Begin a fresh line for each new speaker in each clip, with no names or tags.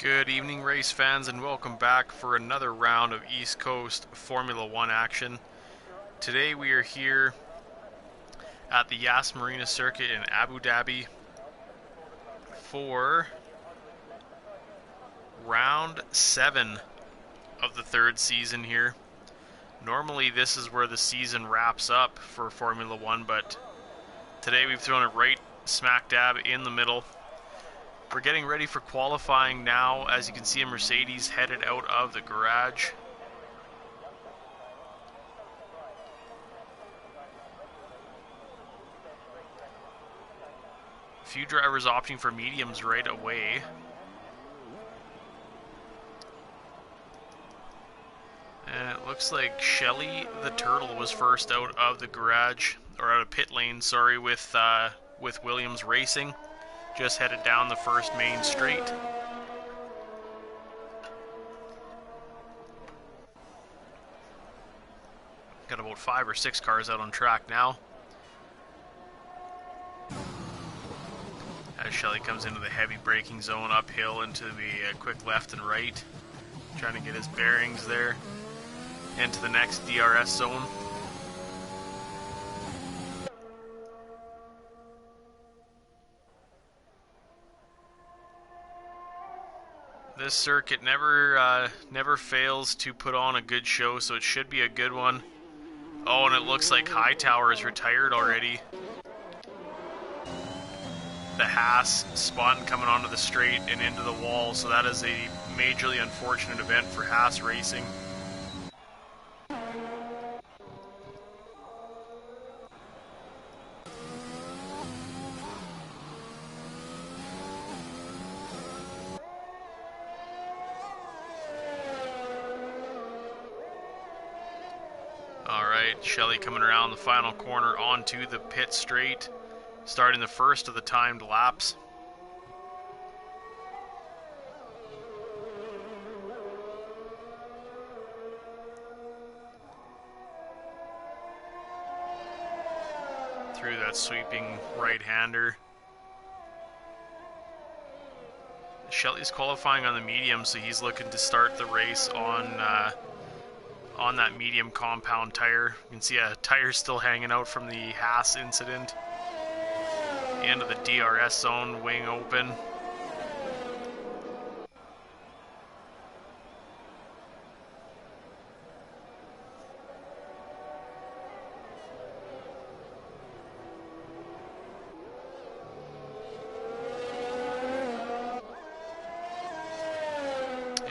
Good evening, race fans, and welcome back for another round of East Coast Formula One action. Today we are here at the Yas Marina circuit in Abu Dhabi for round 7 of the third season here. Normally this is where the season wraps up for Formula One, but today we've thrown it right smack dab in the middle. We're getting ready for qualifying now. As you can see, a Mercedes headed out of the garage. A few drivers opting for mediums right away. And it looks like Shelly the Turtle was first out of the garage, or out of pit lane, sorry, with Williams Racing. Just headed down the first main straight. Got about 5 or 6 cars out on track now. As Shelly comes into the heavy braking zone uphill into the quick left and right. Trying to get his bearings there. Into the next DRS zone. This circuit never fails to put on a good show, so it should be a good one. Oh, and it looks like Hightower is retired already. The Haas spun coming onto the straight and into the wall, so that is a majorly unfortunate event for Haas Racing. Alright, Shelly coming around the final corner onto the pit straight, starting the first of the timed laps. Through that sweeping right-hander. Shelly's qualifying on the medium, so he's looking to start the race on that medium compound tire. You can see a tire still hanging out from the Haas incident. Into the DRS zone, wing open.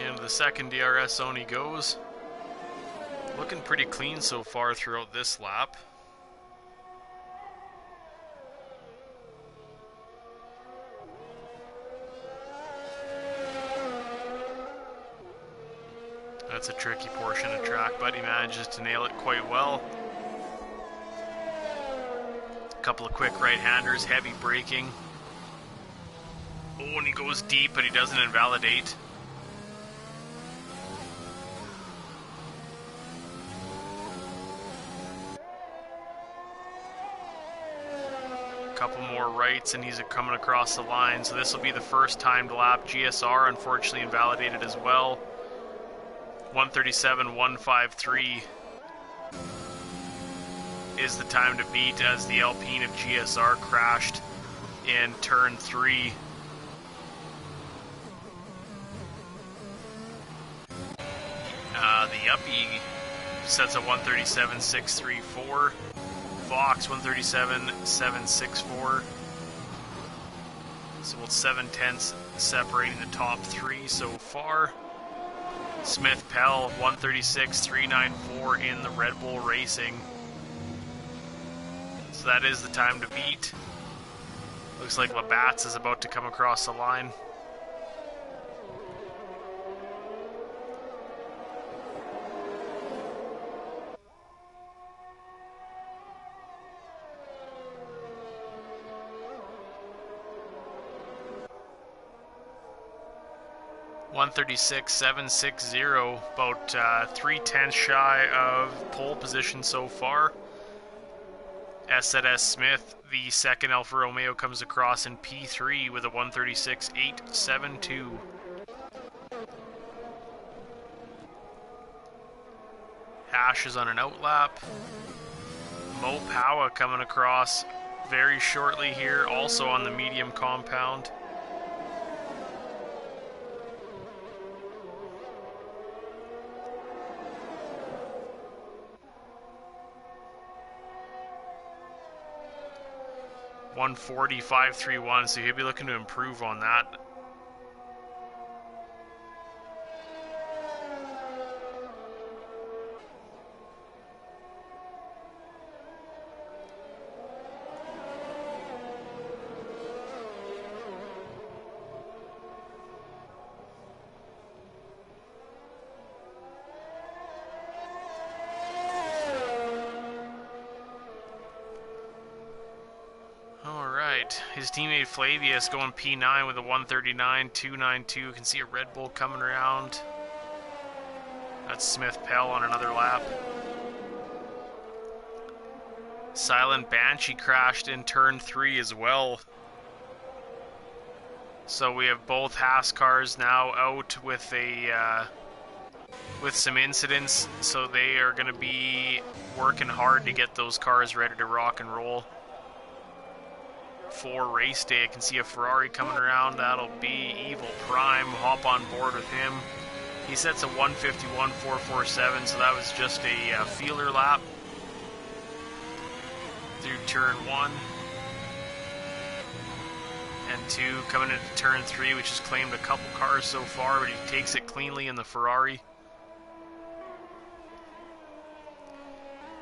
Into the second DRS zone he goes. Looking pretty clean so far throughout this lap. That's a tricky portion of track, but he manages to nail it quite well. A couple of quick right-handers, heavy braking. Oh, and he goes deep, but he doesn't invalidate. Couple more rights and he's coming across the line, so this will be the first timed lap. GSR unfortunately invalidated as well. 137.153 is the time to beat, as the Alpine of GSR crashed in turn 3. The Yuppie sets a 137.634. Fox 137.764. So about 7/10 separating the top 3 so far. Smith Pell 136.394 in the Red Bull Racing. So that is the time to beat. Looks like Labatt's is about to come across the line. .136.760, about 3/10 shy of pole position so far. S Smith, the second Alfa Romeo, comes across in P3 with a 136.872. Hash is on an outlap. Mo Powa coming across very shortly here, also on the medium compound. .140.531, so he'll be looking to improve on that. His teammate Flavius going P9 with a 139.292. Can see a Red Bull coming around. That's Smith Pell on another lap. Silent Banshee crashed in turn 3 as well. So we have both Haas cars now out with some incidents. So they are going to be working hard to get those cars ready to rock and roll for race day. I can see a Ferrari coming around. That'll be Evil Prime. Hop on board with him. He sets a 151.447, so that was just a feeler lap through turn 1 and 2. Coming into turn 3, which has claimed a couple cars so far, but he takes it cleanly in the Ferrari.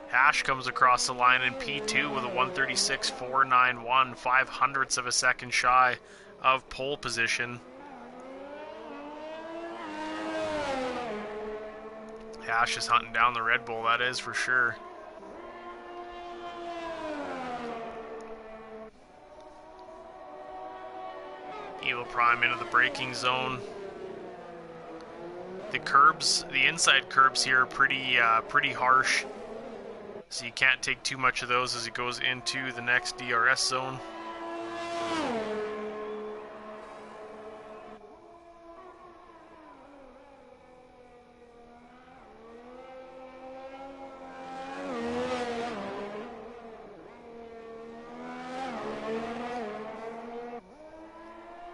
Hash comes across the line in P2 with a 136.491, 0.05 of a second shy of pole position. Hash is hunting down the Red Bull, that is for sure. Evil Prime into the braking zone. The curbs, the inside curbs here are pretty harsh. So you can't take too much of those as it goes into the next DRS zone.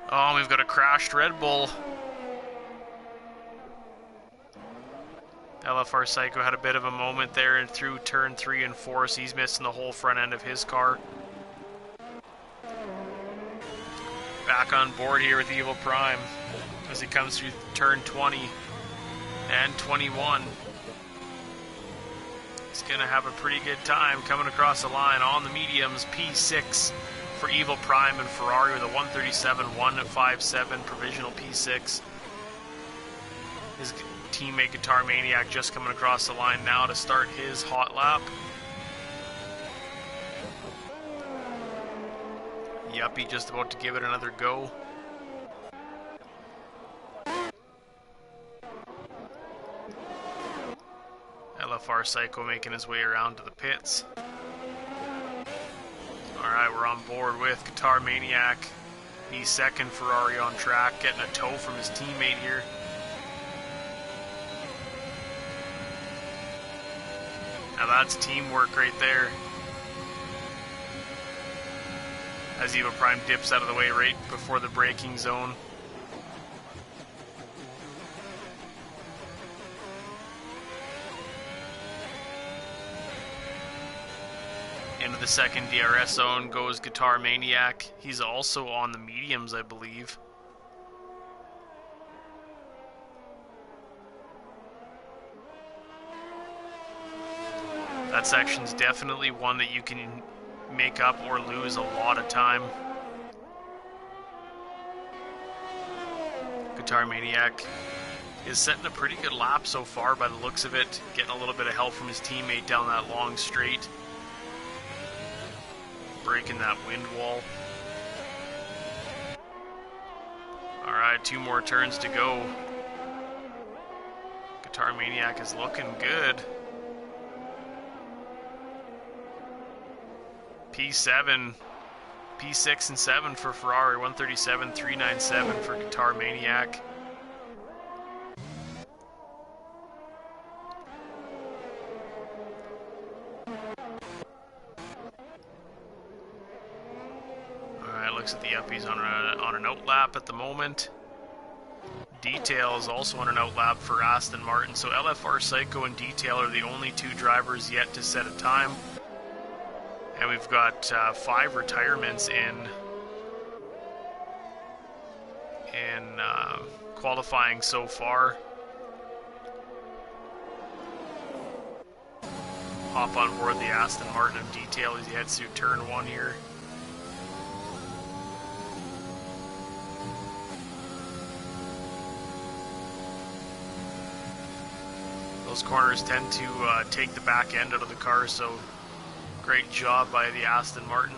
Oh, we've got a crashed Red Bull. LFR Psycho had a bit of a moment there and through turn 3 and 4, so he's missing the whole front end of his car. Back on board here with Evil Prime as he comes through turn 20 and 21. He's going to have a pretty good time coming across the line on the mediums. P6 for Evil Prime and Ferrari with a 137.157 provisional P6. His teammate Guitar Maniac just coming across the line now to start his hot lap. Yuppie just about to give it another go. LFR Psycho making his way around to the pits. Alright, we're on board with Guitar Maniac. He's second, Ferrari on track, getting a tow from his teammate here. Now that's teamwork right there. As Evil Prime dips out of the way right before the braking zone. Into the second DRS zone goes Guitar Maniac. He's also on the mediums, I believe. That section's definitely one that you can make up or lose a lot of time. Guitar Maniac is setting a pretty good lap so far by the looks of it, getting a little bit of help from his teammate down that long straight, breaking that wind wall. Alright, 2 more turns to go. Guitar Maniac is looking good. P7, P6 and 7 for Ferrari, 137.397 for Guitar Maniac. Looks at the Uppies on an outlap at the moment. Detail is also on an outlap for Aston Martin. So LFR Psycho and Detail are the only two drivers yet to set a time. And we've got 5 retirements in qualifying so far. Hop on board the Aston Martin of Detail as he heads through turn 1 here. Those corners tend to take the back end out of the car, so great job by the Aston Martin.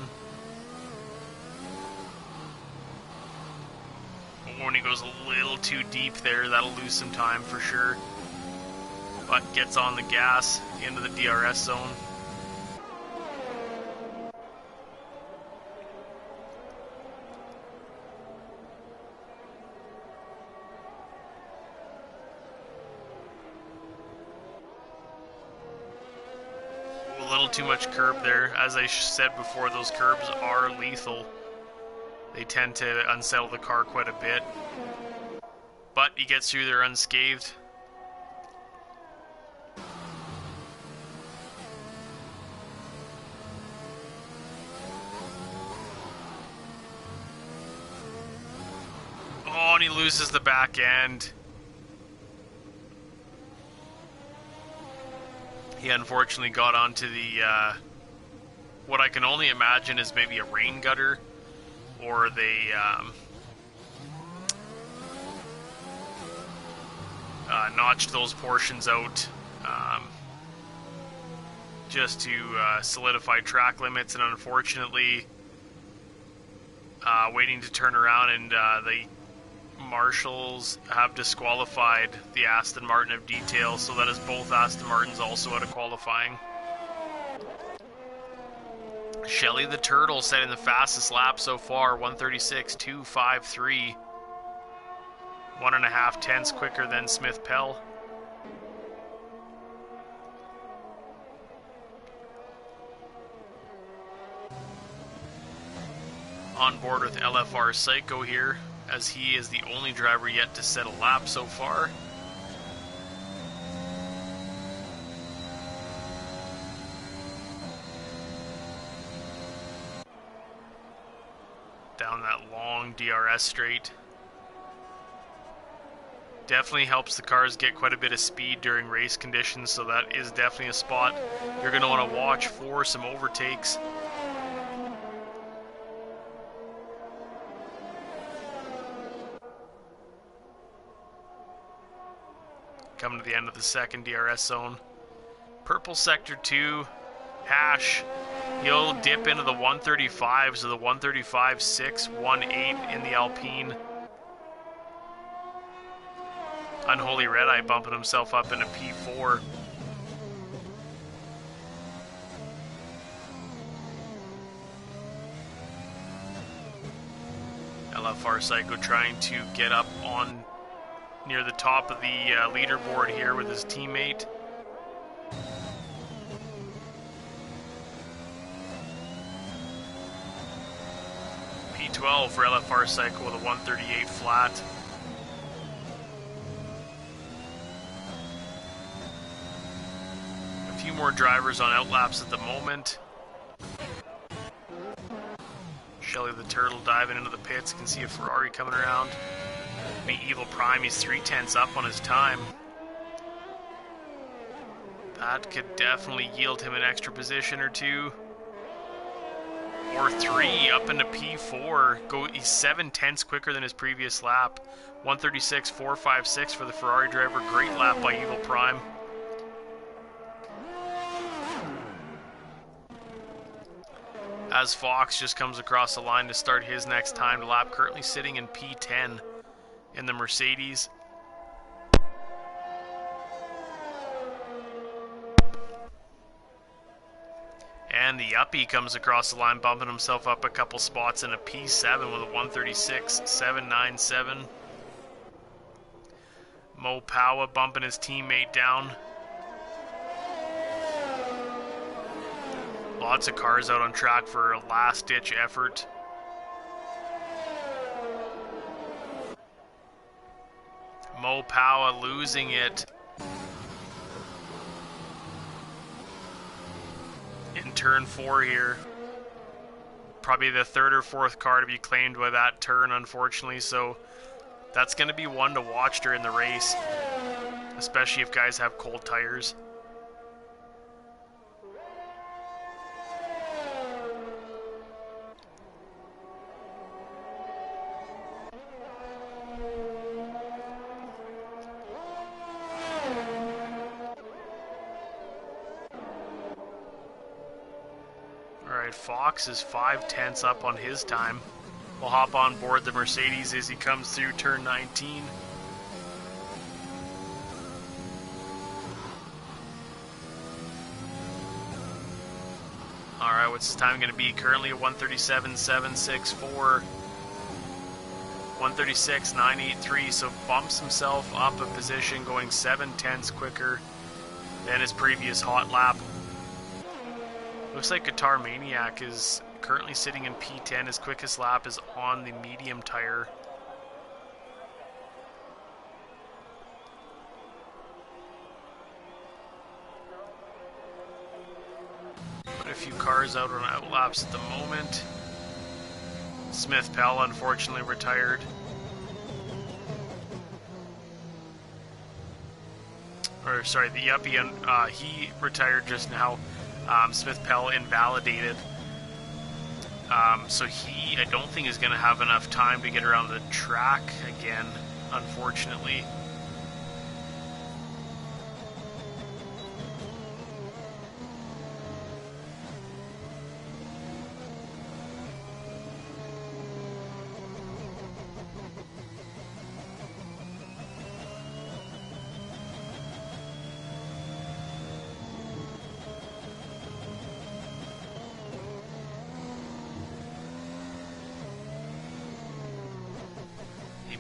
But when he goes a little too deep there, that'll lose some time for sure. But gets on the gas into the DRS zone. A little too much curb there. As I said before, those curbs are lethal. They tend to unsettle the car quite a bit. But he gets through there unscathed. Oh, and he loses the back end. He unfortunately got onto the, what I can only imagine is maybe a rain gutter, or they notched those portions out just to solidify track limits, and unfortunately waiting to turn around, and the marshals have disqualified the Aston Martin of Detail, so that is both Aston Martins also out of qualifying. Shelly the Turtle setting the fastest lap so far, 1:36.253. 1.5 tenths quicker than Smith Pell. On board with LFR Psycho here, as he is the only driver yet to set a lap so far. Down that long DRS straight. Definitely helps the cars get quite a bit of speed during race conditions, so that is definitely a spot you're going to want to watch for some overtakes. Coming to the end of the second DRS zone. Purple Sector 2, Hash. He'll dip into the 135s, so the 135.618 in the Alpine. Unholy Red Eye bumping himself up into P4. LFR Psycho trying to get up on near the top of the leaderboard here with his teammate. P12 for LFR Psycho with a 138 flat. A few more drivers on outlaps at the moment. Shelly the Turtle diving into the pits. Can see a Ferrari coming around. Be Evil Prime, he's 3 tenths up on his time. That could definitely yield him an extra position or two. Or 3 up into P4. He's 7 tenths quicker than his previous lap. 136.456 for the Ferrari driver. Great lap by Evil Prime. As Fox just comes across the line to start his next timed lap, currently sitting in P10 in the Mercedes. And the Uppie comes across the line, bumping himself up a couple spots in a P7 with a 136.797. Mo Powa bumping his teammate down. Lots of cars out on track for a last-ditch effort. Mo Powa losing it in turn 4 here. Probably the third or fourth car to be claimed by that turn, unfortunately, so that's going to be one to watch during the race, especially if guys have cold tires. Alright, Fox is 5/10 up on his time. We'll hop on board the Mercedes as he comes through turn 19. Alright, what's his time going to be? Currently a 137.764. 136.983, so bumps himself up a position, going 7/10 quicker than his previous hot lap. Looks like Guitar Maniac is currently sitting in P10. His quickest lap is on the medium tire. Put a few cars out on outlaps at the moment. Smith Pell unfortunately retired. Or sorry, the Yuppie, he retired just now. Smith Pell invalidated. So I don't think is going to have enough time to get around the track again, unfortunately.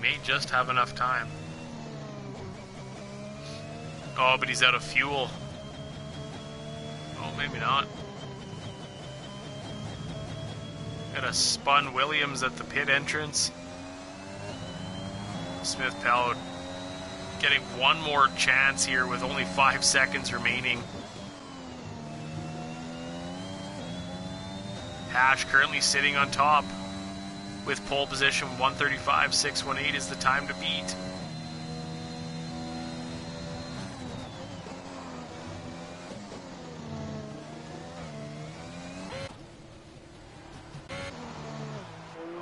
May just have enough time. Oh, but he's out of fuel. Oh, maybe not. Got a spun Williams at the pit entrance. Smith Pell getting one more chance here with only 5 seconds remaining. Hash currently sitting on top. With pole position 135.618 is the time to beat.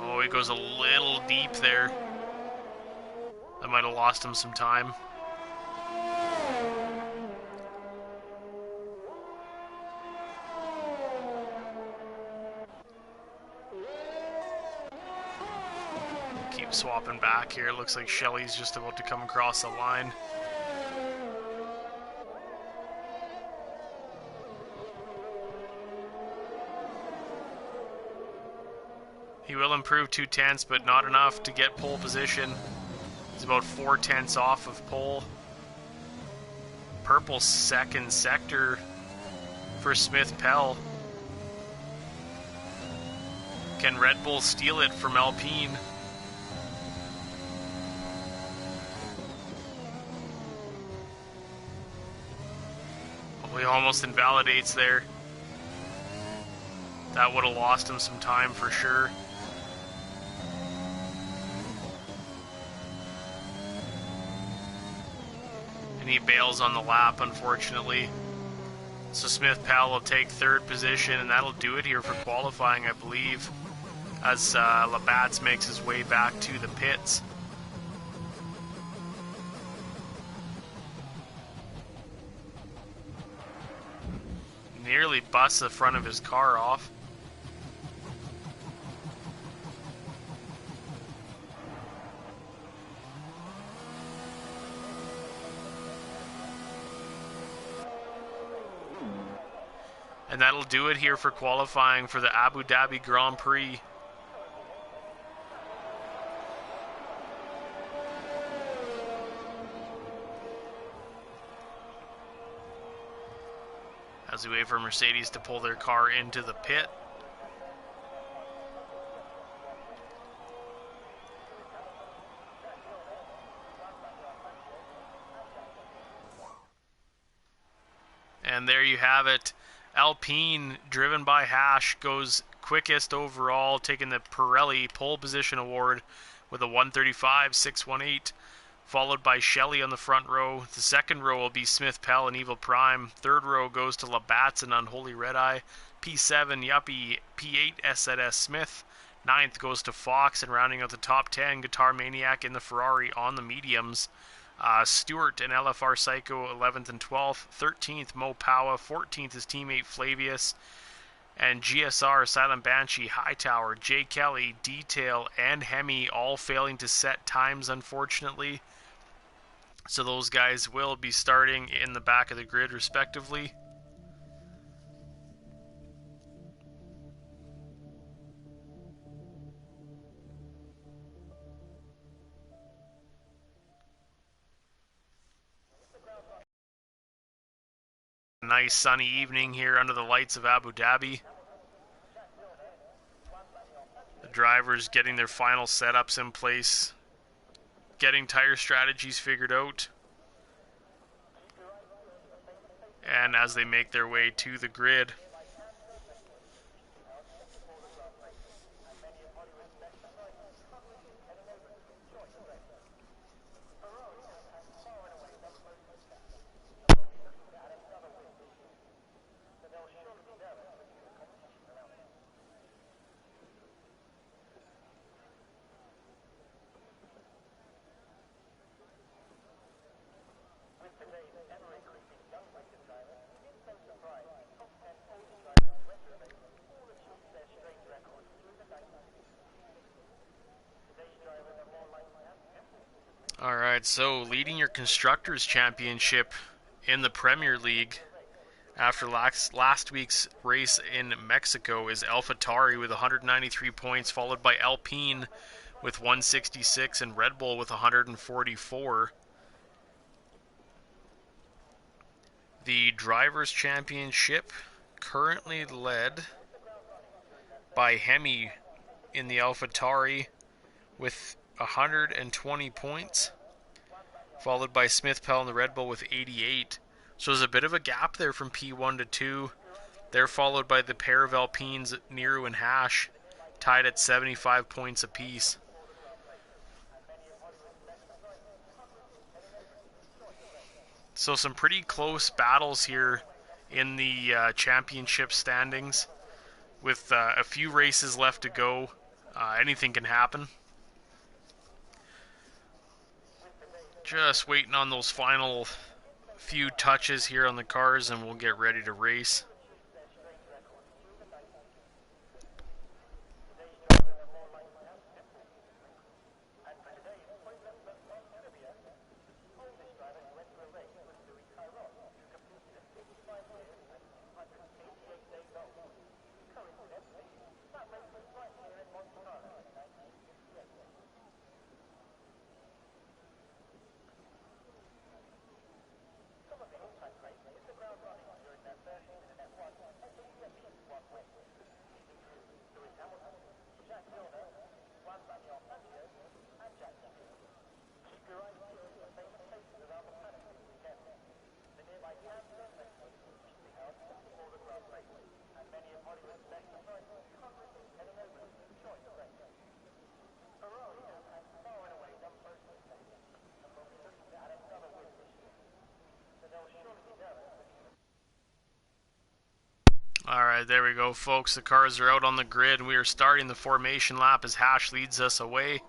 Oh, he goes a little deep there. That might have lost him some time. Swapping back here. Looks like Shelly's just about to come across the line. He will improve 2/10, but not enough to get pole position. He's about 4/10 off of pole. Purple second sector for Smith Pell. Can Red Bull steal it from Alpine? He almost invalidates there. That would have lost him some time for sure. And he bails on the lap, unfortunately. So Smith Pell will take third position, and that'll do it here for qualifying, I believe, as Labatt's makes his way back to the pits. Nearly busts the front of his car off. And that'll do it here for qualifying for the Abu Dhabi Grand Prix. As we wait for Mercedes to pull their car into the pit. And there you have it. Alpine, driven by Hash, goes quickest overall, taking the Pirelli pole position award with a 135.618, followed by Shelley on the front row. The second row will be Smith, Pell, and Evil Prime. Third row goes to Labatt's and Unholy Red Eye. P7, Yuppie. P8, SZS Smith. Ninth goes to Fox, and rounding out the top 10, Guitar Maniac in the Ferrari on the mediums. Stewart and LFR Psycho 11th and 12th. 13th, Mo Powa. 14th, his teammate Flavius. And GSR, Silent Banshee, Hightower, Jay Kelly, Detail, and Hemi all failing to set times, unfortunately. So those guys will be starting in the back of the grid, respectively. Nice sunny evening here under the lights of Abu Dhabi. The drivers getting their final setups in place, getting tire strategies figured out, and as they make their way to the grid. Alright, so leading your Constructors' Championship in the Premier League after last week's race in Mexico is AlphaTauri with 193 points, followed by Alpine with 166 and Red Bull with 144. The Drivers' Championship currently led by Hemi in the AlphaTauri with 120 points, followed by Smith, Pell, and the Red Bull with 88. So there's a bit of a gap there from P1 to 2. They're followed by the pair of Alpines, Nero and Hash, tied at 75 points apiece. So some pretty close battles here in the championship standings. With a few races left to go, anything can happen. Just waiting on those final few touches here on the cars and we'll get ready to race. Alright, there we go, folks. The cars are out on the grid. We are starting the formation lap as Hash leads us away.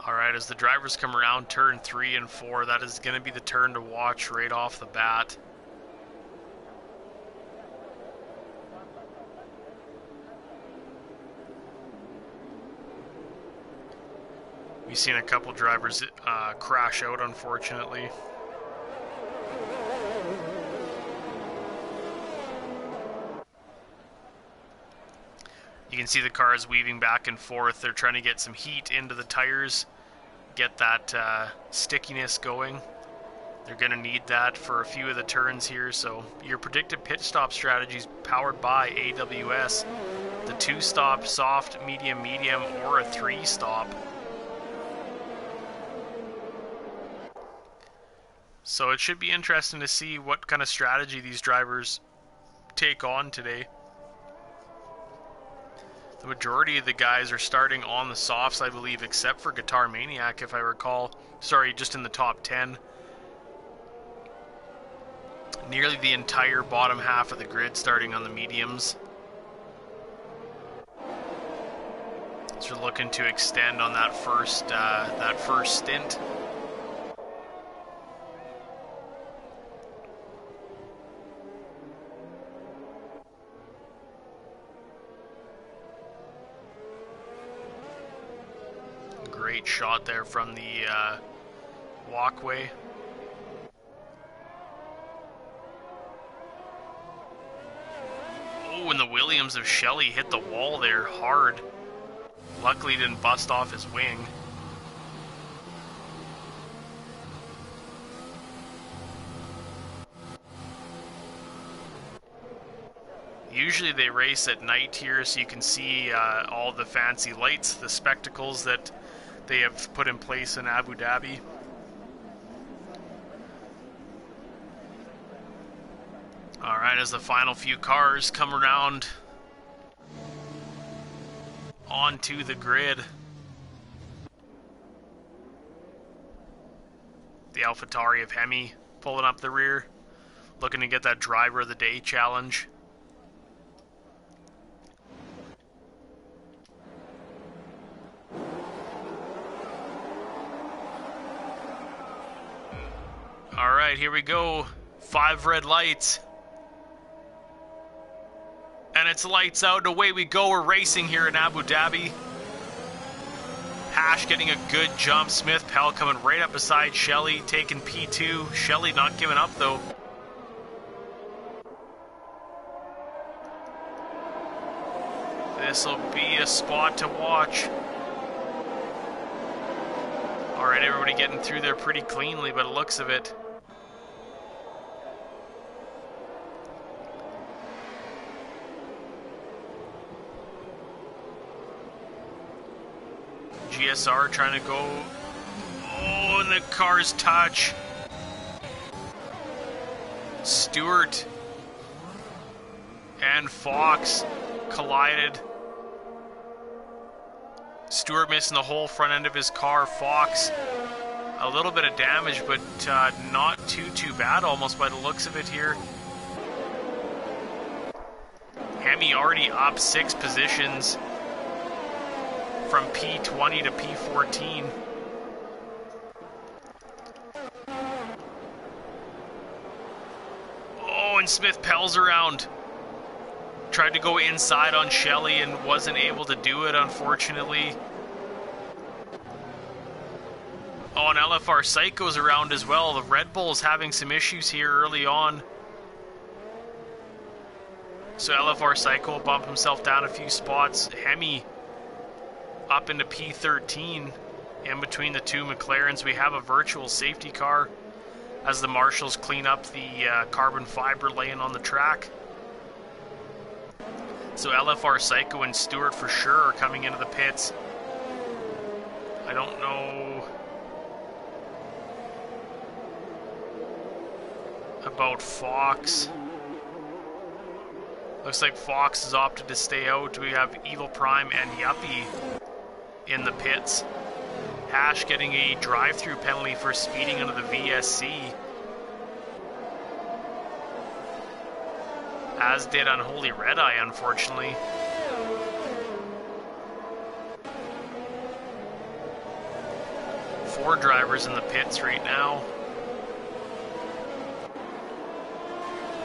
Alright, as the drivers come around turn 3 and 4, that is going to be the turn to watch right off the bat. We've seen a couple drivers crash out, unfortunately. You can see the cars weaving back and forth. They're trying to get some heat into the tires, get that stickiness going. They're going to need that for a few of the turns here. So your predicted pit stop strategy is powered by AWS. The 2-stop, soft, medium, medium, or a 3-stop. So it should be interesting to see what kind of strategy these drivers take on today. The majority of the guys are starting on the softs, I believe, except for Guitar Maniac, if I recall. Sorry, just in the top 10. Nearly the entire bottom half of the grid starting on the mediums. So we're looking to extend on that first stint. Great shot there from the walkway. Oh, and the Williams of Shelley hit the wall there hard. Luckily he didn't bust off his wing. Usually they race at night here, so you can see all the fancy lights, the spectacles that they have put in place in Abu Dhabi. Alright, as the final few cars come around onto the grid. The AlphaTauri of Hemi pulling up the rear, looking to get that driver of the day challenge. Alright, here we go. 5 red lights. And it's lights out, and away we go. We're racing here in Abu Dhabi. Hash getting a good jump. Smith Pell coming right up beside Shelley, taking P2. Shelley not giving up though. This'll be a spot to watch. Alright, everybody getting through there pretty cleanly by the looks of it. GSR trying to go. Oh, and the cars touch. Stewart and Fox collided. Stewart missing the whole front end of his car. Fox a little bit of damage, but not too bad almost by the looks of it here. Hemi already up 6 positions from P20 to P14. Oh, and Smith Pell's around. Tried to go inside on Shelley and wasn't able to do it, unfortunately. Oh, and LFR Psycho's around as well. The Red Bull's having some issues here early on. So LFR Psycho will bump himself down a few spots. Hemi up into P13. In between the two McLarens, we have a virtual safety car as the marshals clean up the carbon fiber laying on the track. So LFR Psycho and Stewart for sure are coming into the pits. I don't know about Fox. Looks like Fox has opted to stay out. We have Evil Prime and Yuppie in the pits. Hash getting a drive-through penalty for speeding under the VSC. As did Unholy Red Eye, unfortunately. Four drivers in the pits right now.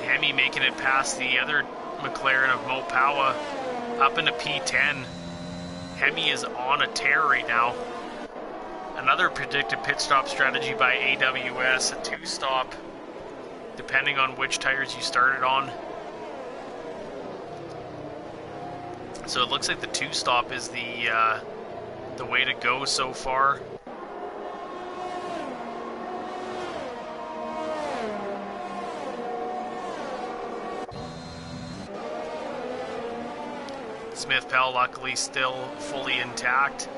Hemi making it past the other McLaren of Mo Powa up into P10. Hemi is on a tear right now. Another predicted pit stop strategy by AWS, a 2-stop, depending on which tires you started on. So it looks like the 2-stop is the way to go so far. Smith Pell luckily still fully intact.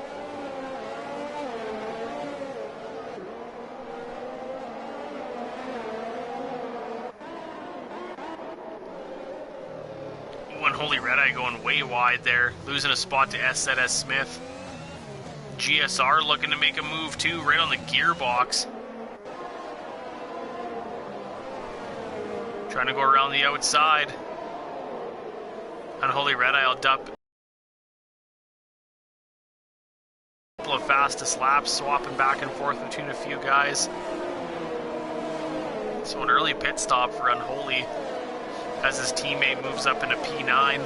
Unholy Red Eye going way wide there, losing a spot to SZS Smith. GSR looking to make a move too, right on the gearbox. Trying to go around the outside. Unholy Red Eye will dump a couple of fastest laps, swapping back and forth between a few guys. So an early pit stop for Unholy as his teammate moves up into P9.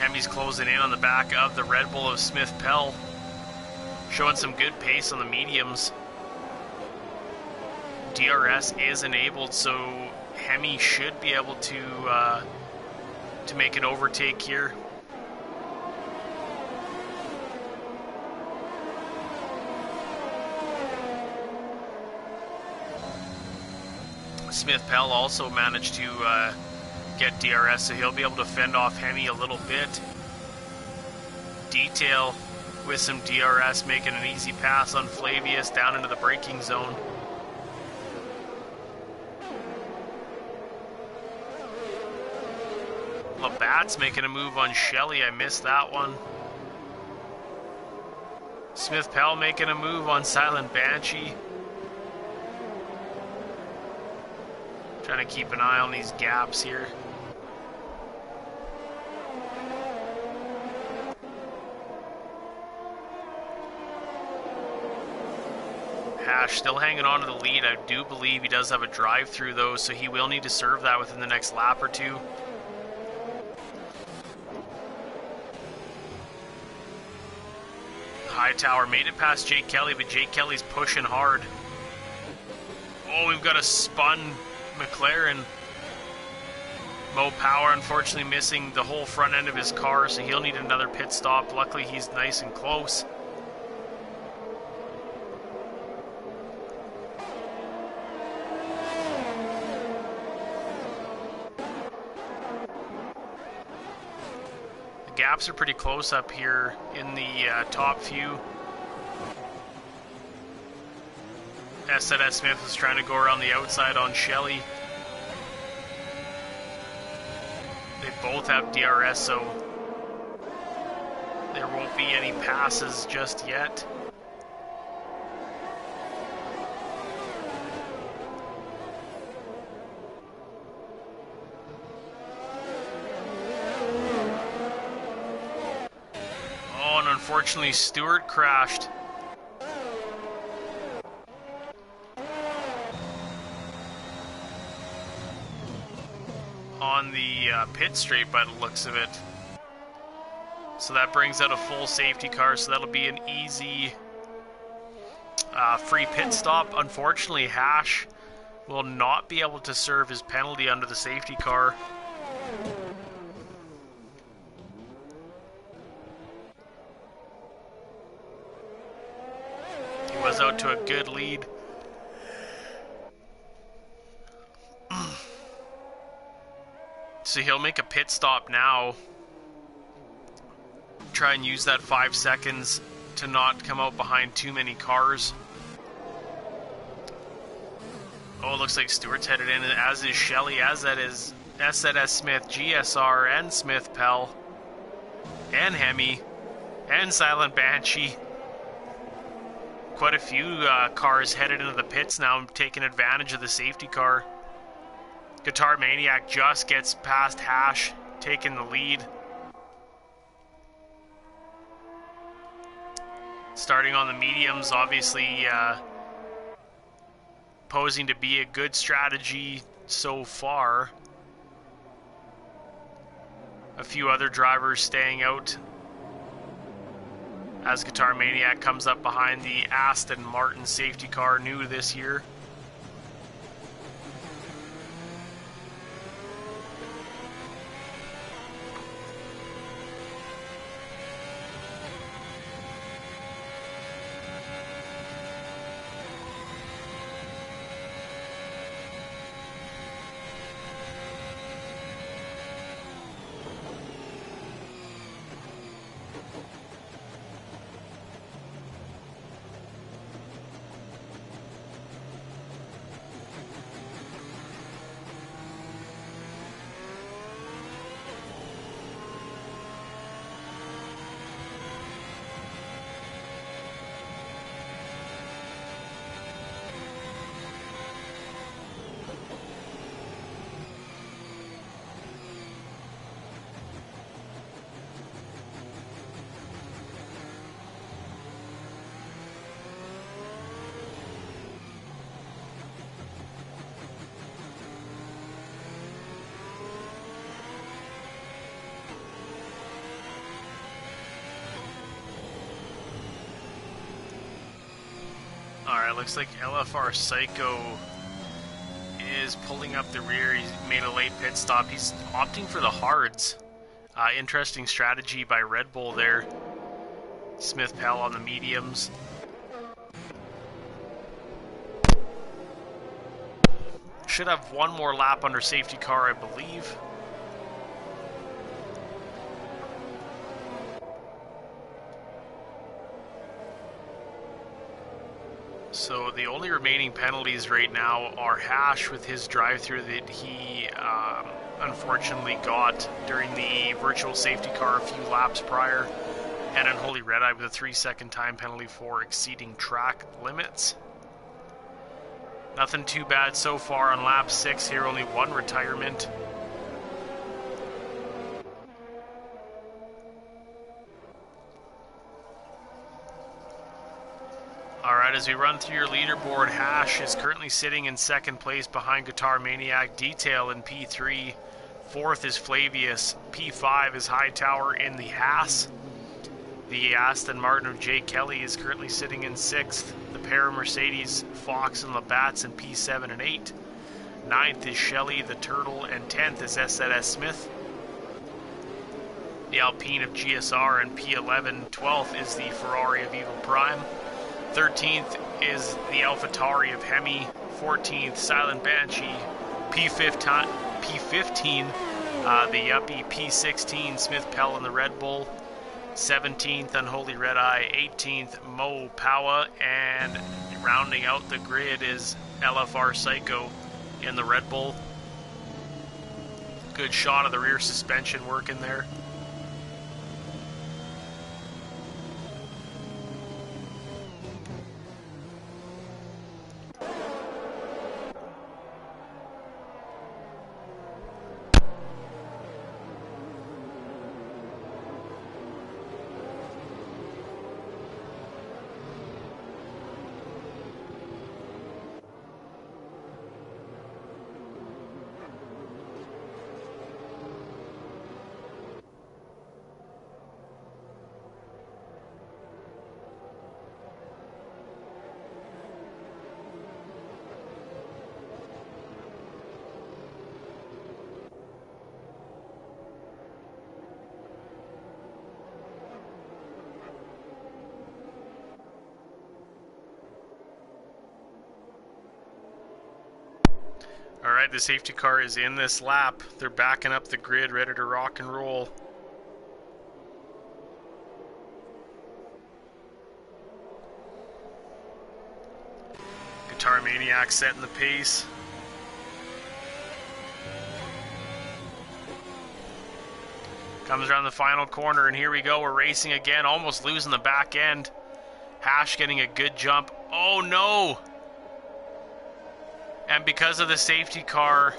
Hemi's closing in on the back of the Red Bull of Smith Pell, showing some good pace on the mediums. DRS is enabled, so Hemi should be able to make an overtake here. Smith Pell also managed to get DRS, so he'll be able to fend off Hemi a little bit. Detail with some DRS making an easy pass on Flavius down into the braking zone. Labatt's making a move on Shelley, I missed that one. Smith Pell making a move on Silent Banshee. Trying to keep an eye on these gaps here. Hash still hanging on to the lead. I do believe he does have a drive-through though, so he will need to serve that within the next lap or two. Hightower made it past Jake Kelly, but Jake Kelly's pushing hard. Oh, we've got a spun McLaren. Mo Power unfortunately missing the whole front end of his car, so he'll need another pit stop. Luckily he's nice and close. The gaps are pretty close up here in the top few. SZS Smith is trying to go around the outside on Shelley. They both have DRS, so there won't be any passes just yet. Oh, and unfortunately Stewart crashed. On the pit straight by the looks of it. So that brings out a full safety car, so that'll be an easy free pit stop. Unfortunately, Hash will not be able to serve his penalty under the safety car. He was out to a good lead. So he'll make a pit stop now. Try and use that 5 seconds to not come out behind too many cars. Oh, it looks like Stewart's headed in, as is Shelley, as that is SZS Smith, GSR, and Smith Pell, and Hemi, and Silent Banshee. Quite a few cars headed into the pits now, taking advantage of the safety car. Guitar Maniac just gets past Hash, taking the lead. Starting on the mediums, obviously posing to be a good strategy so far. A few other drivers staying out as Guitar Maniac comes up behind the Aston Martin safety car, new this year. Alright, looks like LFR Psycho is pulling up the rear. He's made a late pit stop. He's opting for the hards. Interesting strategy by Red Bull there. Smith Pell on the mediums. Should have one more lap under safety car, I believe. So the only remaining penalties right now are Hash with his drive-through that he unfortunately got during the virtual safety car a few laps prior, and Unholy Red Eye with a 3-second time penalty for exceeding track limits. Nothing too bad so far on lap 6 here, only one retirement. Alright, as we run through your leaderboard, Hash is currently sitting in second place behind Guitar Maniac, Detail in P3. Fourth is Flavius. P5 is Hightower in the Haas. The Aston Martin of Jay Kelly is currently sitting in 6th. The pair of Mercedes, Fox and Labatt's in P7 and 8. 9th is Shelley the Turtle, and 10th is SZS Smith. The Alpine of GSR in P11. 12th is the Ferrari of Evil Prime. 13th is the AlphaTauri of Hemi. 14th, Silent Banshee. P15, the Yuppie. P16, Smith Pell and the Red Bull. 17th, Unholy Red Eye. 18th, Mo Powa. And rounding out the grid is LFR Psycho in the Red Bull. Good shot of the rear suspension working there. Alright, the safety car is in this lap. They're backing up the grid, ready to rock and roll. Guitar Maniac setting the pace. Comes around the final corner, and here we go. We're racing again, almost losing the back end. Hash getting a good jump. Oh no! And because of the safety car,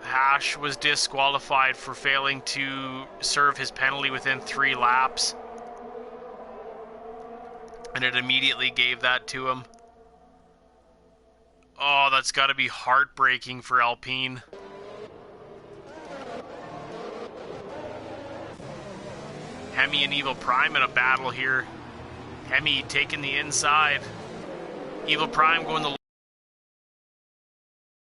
Hash was disqualified for failing to serve his penalty within 3 laps. And it immediately gave that to him. Oh, that's got to be heartbreaking for Alpine. Hemi and Evil Prime in a battle here. Hemi taking the inside. Evil Prime going the...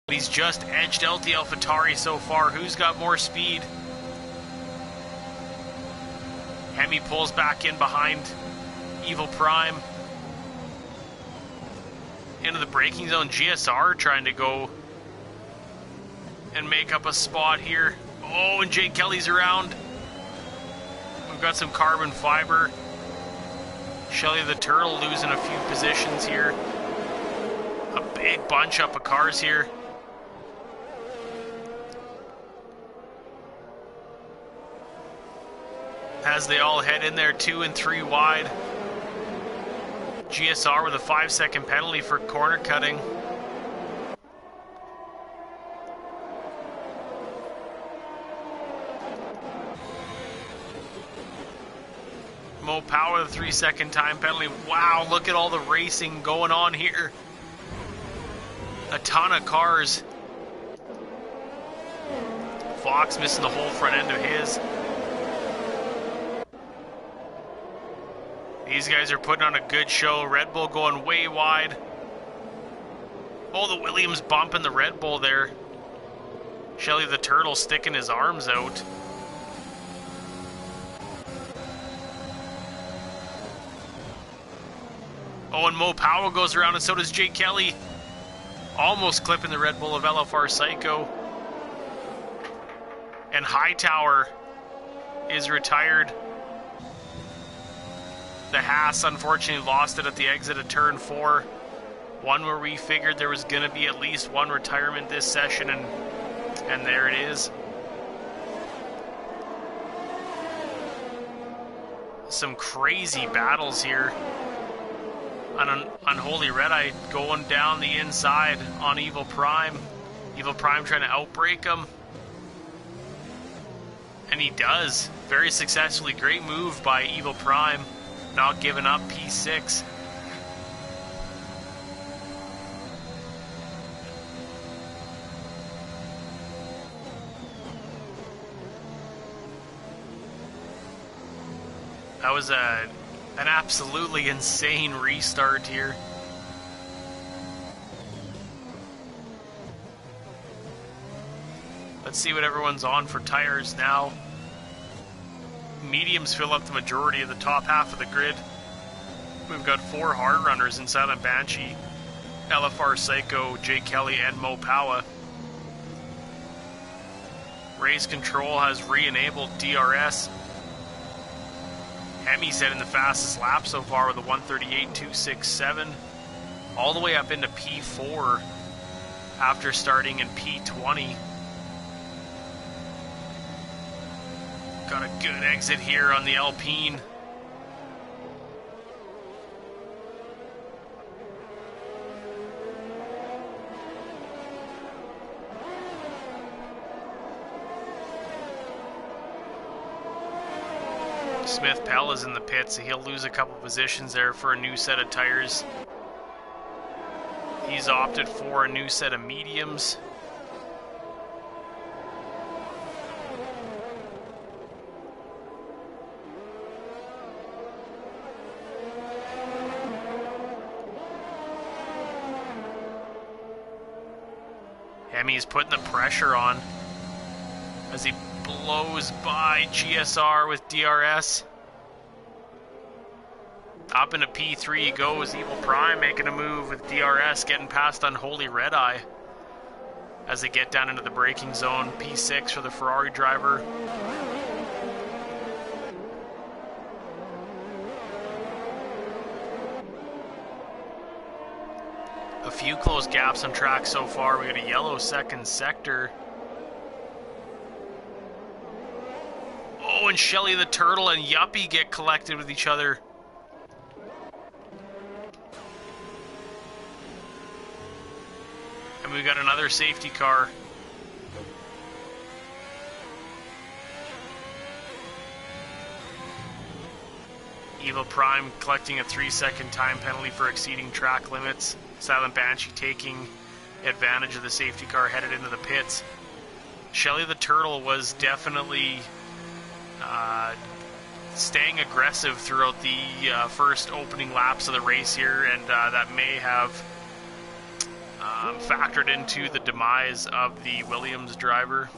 He's just edged out the AlphaTauri so far. Who's got more speed? Hemi pulls back in behind Evil Prime. Into the braking zone. GSR trying to go and make up a spot here. Oh, and Jake Kelly's around. We've got some carbon fiber. Shelley the Turtle losing a few positions here. A big bunch up of cars here. As they all head in there 2 and 3 wide. GSR with a 5-second penalty for corner cutting. Mo Power, the 3-second time penalty. Wow, look at all the racing going on here. A ton of cars. Fox missing the whole front end of his. These guys are putting on a good show. Red Bull going way wide. Oh, the Williams bumping the Red Bull there. Shelly the Turtle sticking his arms out. Oh, and Mo Powell goes around, and so does Jake Kelly. Almost clipping the Red Bull of LFR Psycho. And Hightower is retired. The Haas unfortunately lost it at the exit of turn 4. One where we figured there was going to be at least one retirement this session, and there it is. Some crazy battles here. Unholy Red Eye going down the inside on Evil Prime. Evil Prime trying to outbreak him. And he does. Very successfully. Great move by Evil Prime. Not giving up P6. That was an absolutely insane restart here. Let's see what everyone's on for tires now. Mediums fill up the majority of the top half of the grid. We've got 4 hard runners in Silent Banshee, LFR Psycho, Jake Kelly, and Mo Powa. Race Control has re-enabled DRS. Hemi's heading the fastest lap so far with a 138.267, all the way up into P4 after starting in P20. Got a good exit here on the Alpine. Smith Pell is in the pit, so he'll lose a couple positions there for a new set of tires. He's opted for a new set of mediums. Hemi's putting the pressure on as he blows by GSR with DRS. Up into P3 he goes. Evil Prime making a move with DRS, getting past Unholy Red Eye as they get down into the braking zone. P6 for the Ferrari driver. A few close gaps on track so far. We got a yellow second sector. Oh, and Shelly the Turtle and Yuppie get collected with each other. And we got another safety car. Evil Prime collecting a 3-second time penalty for exceeding track limits. Silent Banshee taking advantage of the safety car headed into the pits. Shelly the Turtle was definitely staying aggressive throughout the first opening laps of the race here, and that may have factored into the demise of the Williams driver.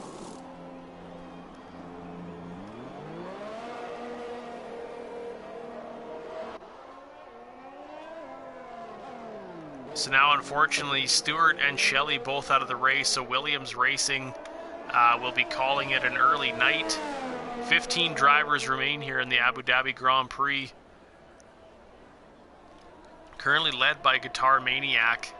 So now, unfortunately, Stewart and Shelley both out of the race, so Williams Racing will be calling it an early night. 15 drivers remain here in the Abu Dhabi Grand Prix. Currently led by Guitar Maniac.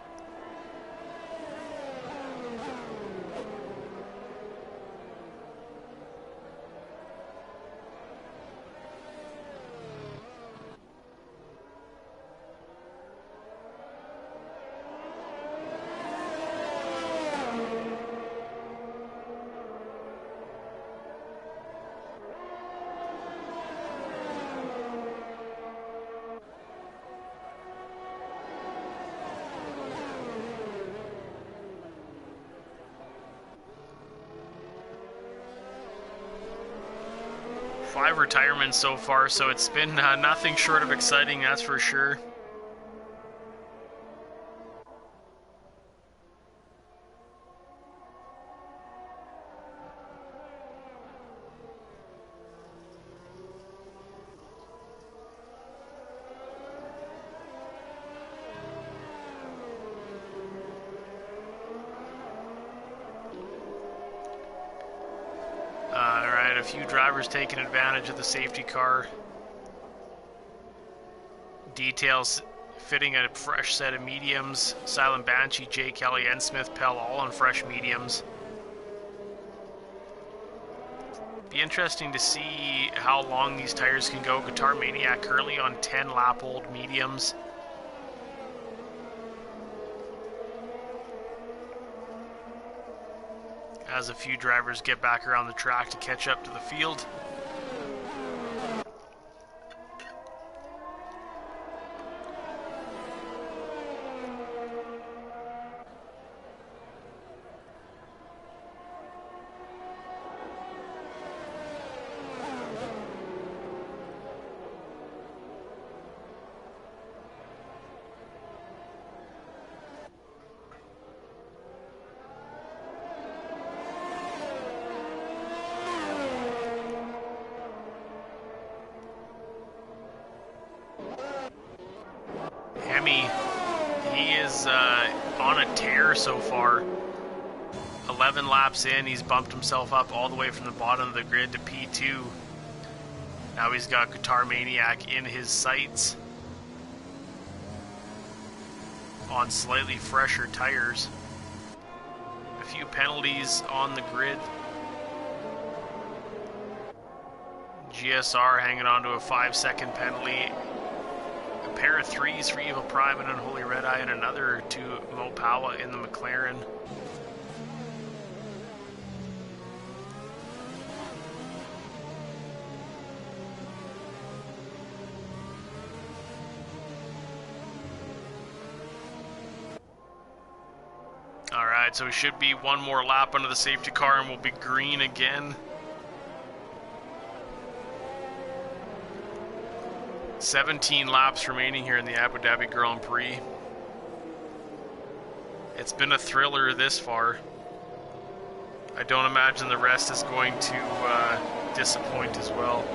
5 retirements so far, so it's been nothing short of exciting, that's for sure. Alright, a few drivers taking advantage of the safety car. Details fitting a fresh set of mediums. Silent Banshee, Jay Kelly, and Smith Pell all on fresh mediums. Be interesting to see how long these tires can go. Guitar Maniac currently on 10 lap old mediums. As a few drivers get back around the track to catch up to the field. He is on a tear so far. 11 laps in, he's bumped himself up all the way from the bottom of the grid to P2. Now he's got Guitar Maniac in his sights on slightly fresher tires. A few penalties on the grid. GSR hanging on to a 5-second penalty. A pair of 3s for Evil Prime and Unholy Red Eye, and another to Mopawa in the McLaren. Alright, so it should be one more lap under the safety car and we'll be green again. 17 laps remaining here in the Abu Dhabi Grand Prix. It's been a thriller this far. I don't imagine the rest is going to disappoint as well.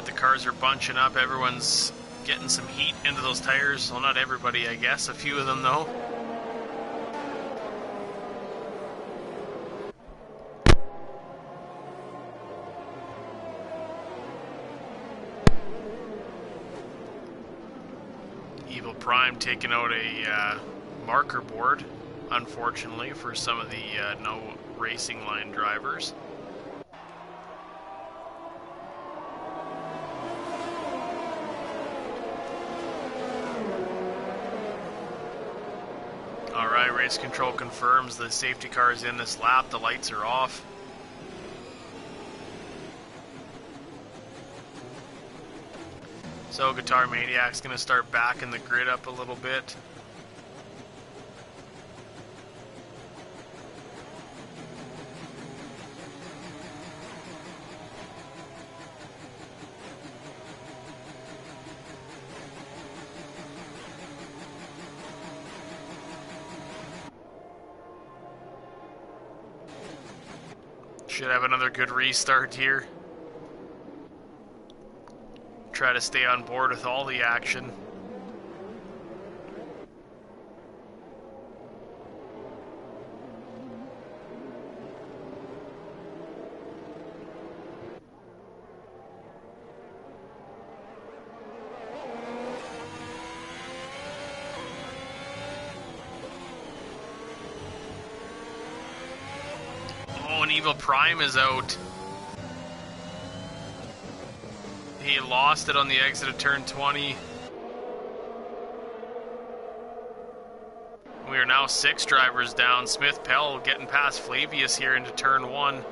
The cars are bunching up. Everyone's getting some heat into those tires. Well, not everybody, I guess. A few of them, though. Evil Prime taking out a marker board, unfortunately, for some of the no racing line drivers. Alright, race control confirms the safety car is in this lap. The lights are off. So Guitar Maniac's going to start backing the grid up a little bit. Should have another good restart here. Try to stay on board with all the action. Evil Prime is out. He lost it on the exit of turn 20. We are now 6 drivers down. Smith Pell getting past Flavius here into turn 1.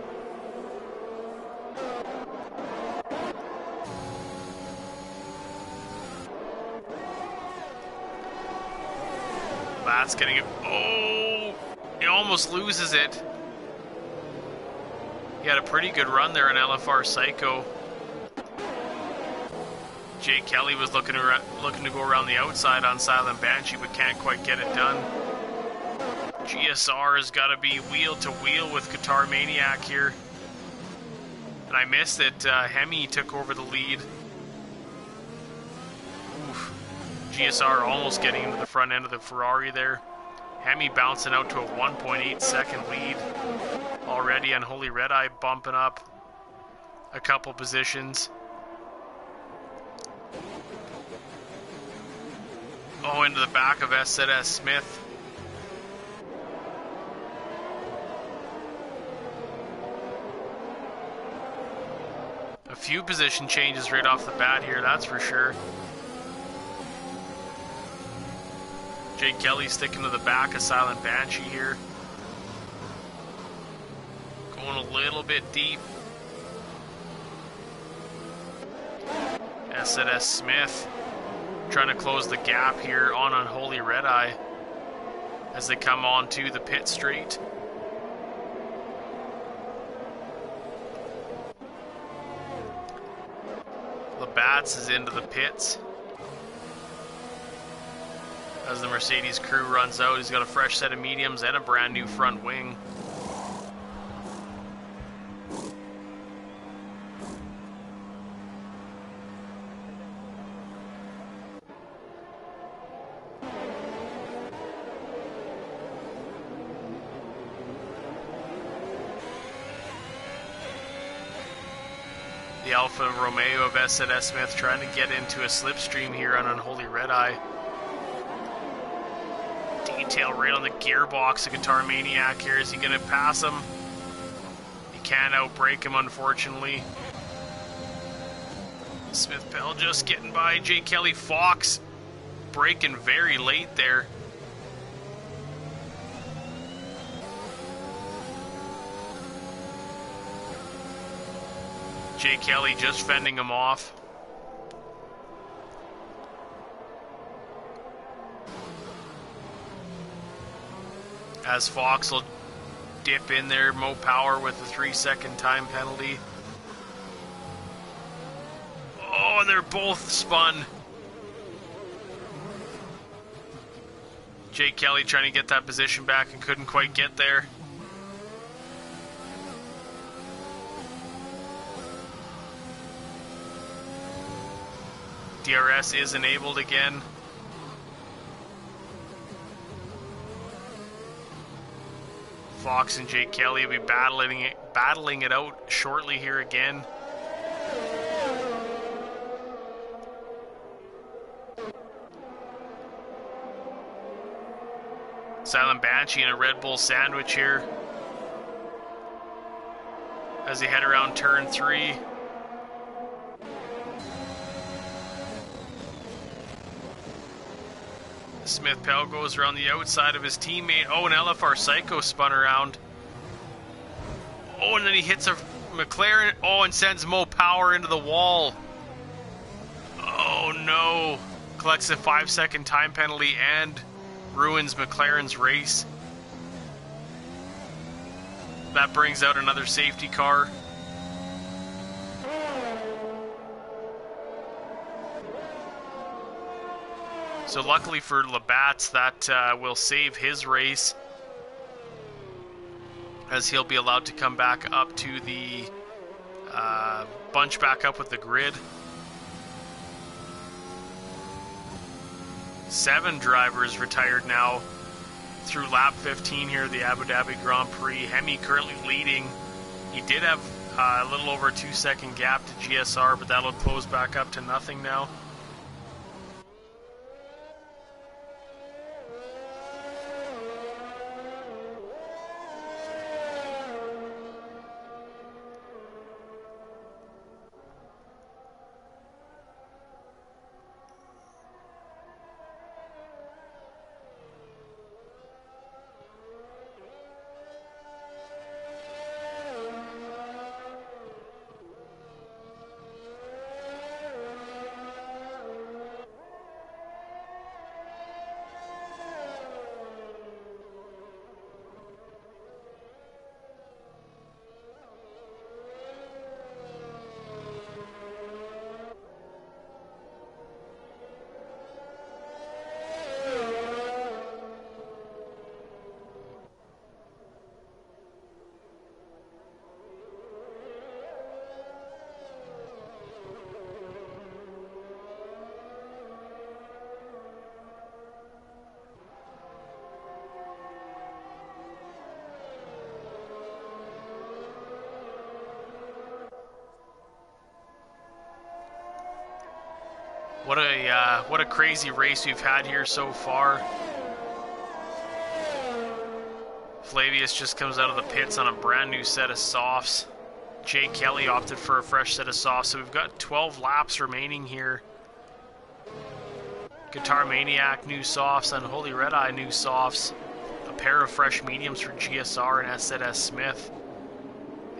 That's getting it. Oh! He almost loses it. He had a pretty good run there in LFR Psycho. Jay Kelly was looking to go around the outside on Silent Banshee, but can't quite get it done. GSR has got to be wheel to wheel with Guitar Maniac here. And I missed it. Hemi took over the lead. Oof. GSR almost getting into the front end of the Ferrari there. Hemi bouncing out to a 1.8 second lead. Already Unholy Red Eye bumping up a couple positions. Oh, into the back of SZS Smith. A few position changes right off the bat here, that's for sure. Jay Kelly sticking to the back of Silent Banshee here. Going a little bit deep. SZS Smith trying to close the gap here on Unholy Red Eye as they come on to the pit straight. Labatt's is into the pits as the Mercedes crew runs out. He's got a fresh set of mediums and a brand new front wing. The Alfa Romeo of SZS Smith trying to get into a slipstream here on Unholy Red Eye. Detail right on the gearbox of Guitar Maniac here. Is he going to pass him? He can't outbrake him, unfortunately. Smith Pell just getting by. Jay Kelly Fox braking very late there. Jay Kelly just fending him off. As Fox will dip in there, Mo Power with the 3-second time penalty. Oh, and they're both spun. Jay Kelly trying to get that position back and couldn't quite get there. DRS is enabled again. Fox and Jake Kelly will be battling it out shortly here again. Silent Banshee and a Red Bull sandwich here as they head around turn 3. Smith Pell goes around the outside of his teammate. Oh, an LFR Psycho spun around. Oh, and then he hits a McLaren. Oh, and sends Mo Power into the wall. Oh, no. Collects a 5-second time penalty and ruins McLaren's race. That brings out another safety car. So luckily for Labatt's, that will save his race, as he'll be allowed to come back up to the bunch back up with the grid. 7 drivers retired now through lap 15 here, the Abu Dhabi Grand Prix. Hemi currently leading. He did have a little over a 2-second gap to GSR, but that'll close back up to nothing now. What a crazy race we've had here so far. Flavius just comes out of the pits on a brand new set of softs. Jay Kelly opted for a fresh set of softs, so we've got 12 laps remaining here. Guitar Maniac new softs, Unholy Red Eye new softs, a pair of fresh mediums for GSR and SZS Smith,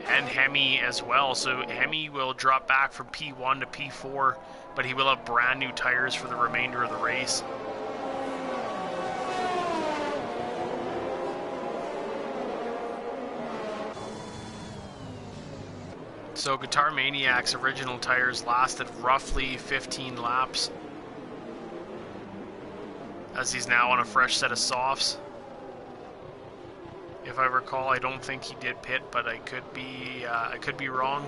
and Hemi as well. So Hemi will drop back from P1 to P4, but he will have brand new tires for the remainder of the race. So Guitar Maniac's original tires lasted roughly 15 laps, as he's now on a fresh set of softs. If I recall, I don't think he did pit, but I could be wrong.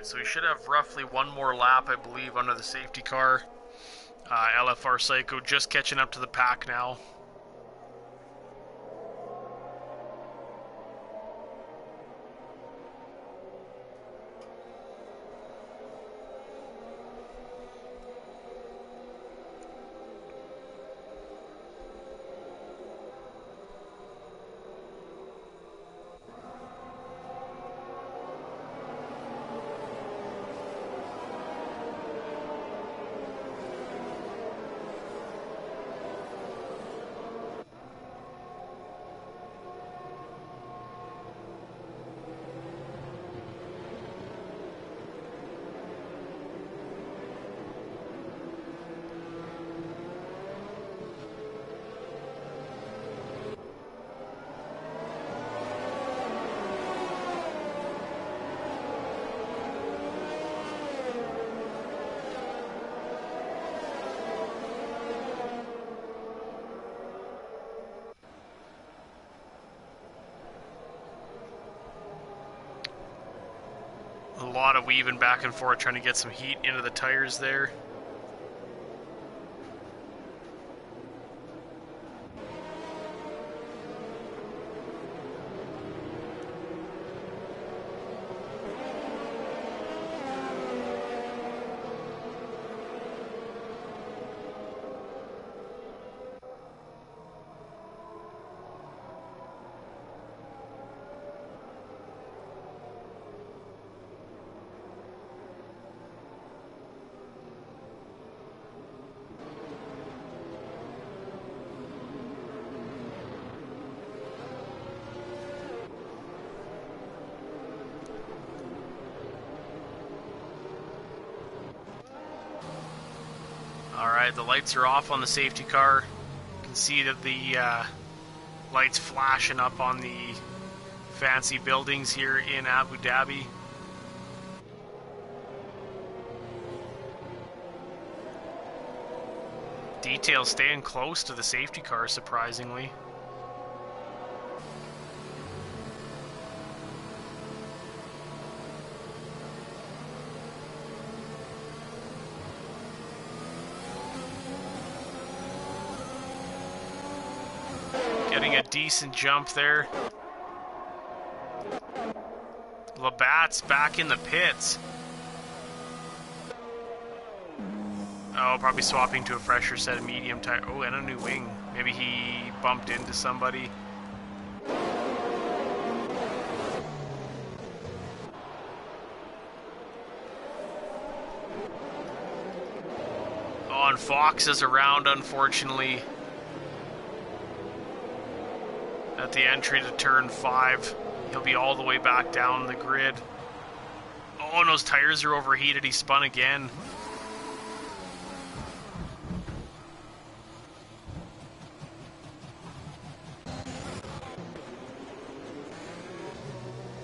So we should have roughly one more lap, I believe, under the safety car. LFR Psycho just catching up to the pack now. A lot of weaving back and forth trying to get some heat into the tires there. Alright, the lights are off on the safety car. You can see that the lights flashing up on the fancy buildings here in Abu Dhabi. Details staying close to the safety car, surprisingly. Getting a decent jump there. Labatt's back in the pits. Oh, probably swapping to a fresher set of medium tire. Oh, and a new wing. Maybe he bumped into somebody. Oh, and Fox is around, unfortunately, at the entry to turn 5. He'll be all the way back down the grid. Oh, and those tires are overheated. He spun again.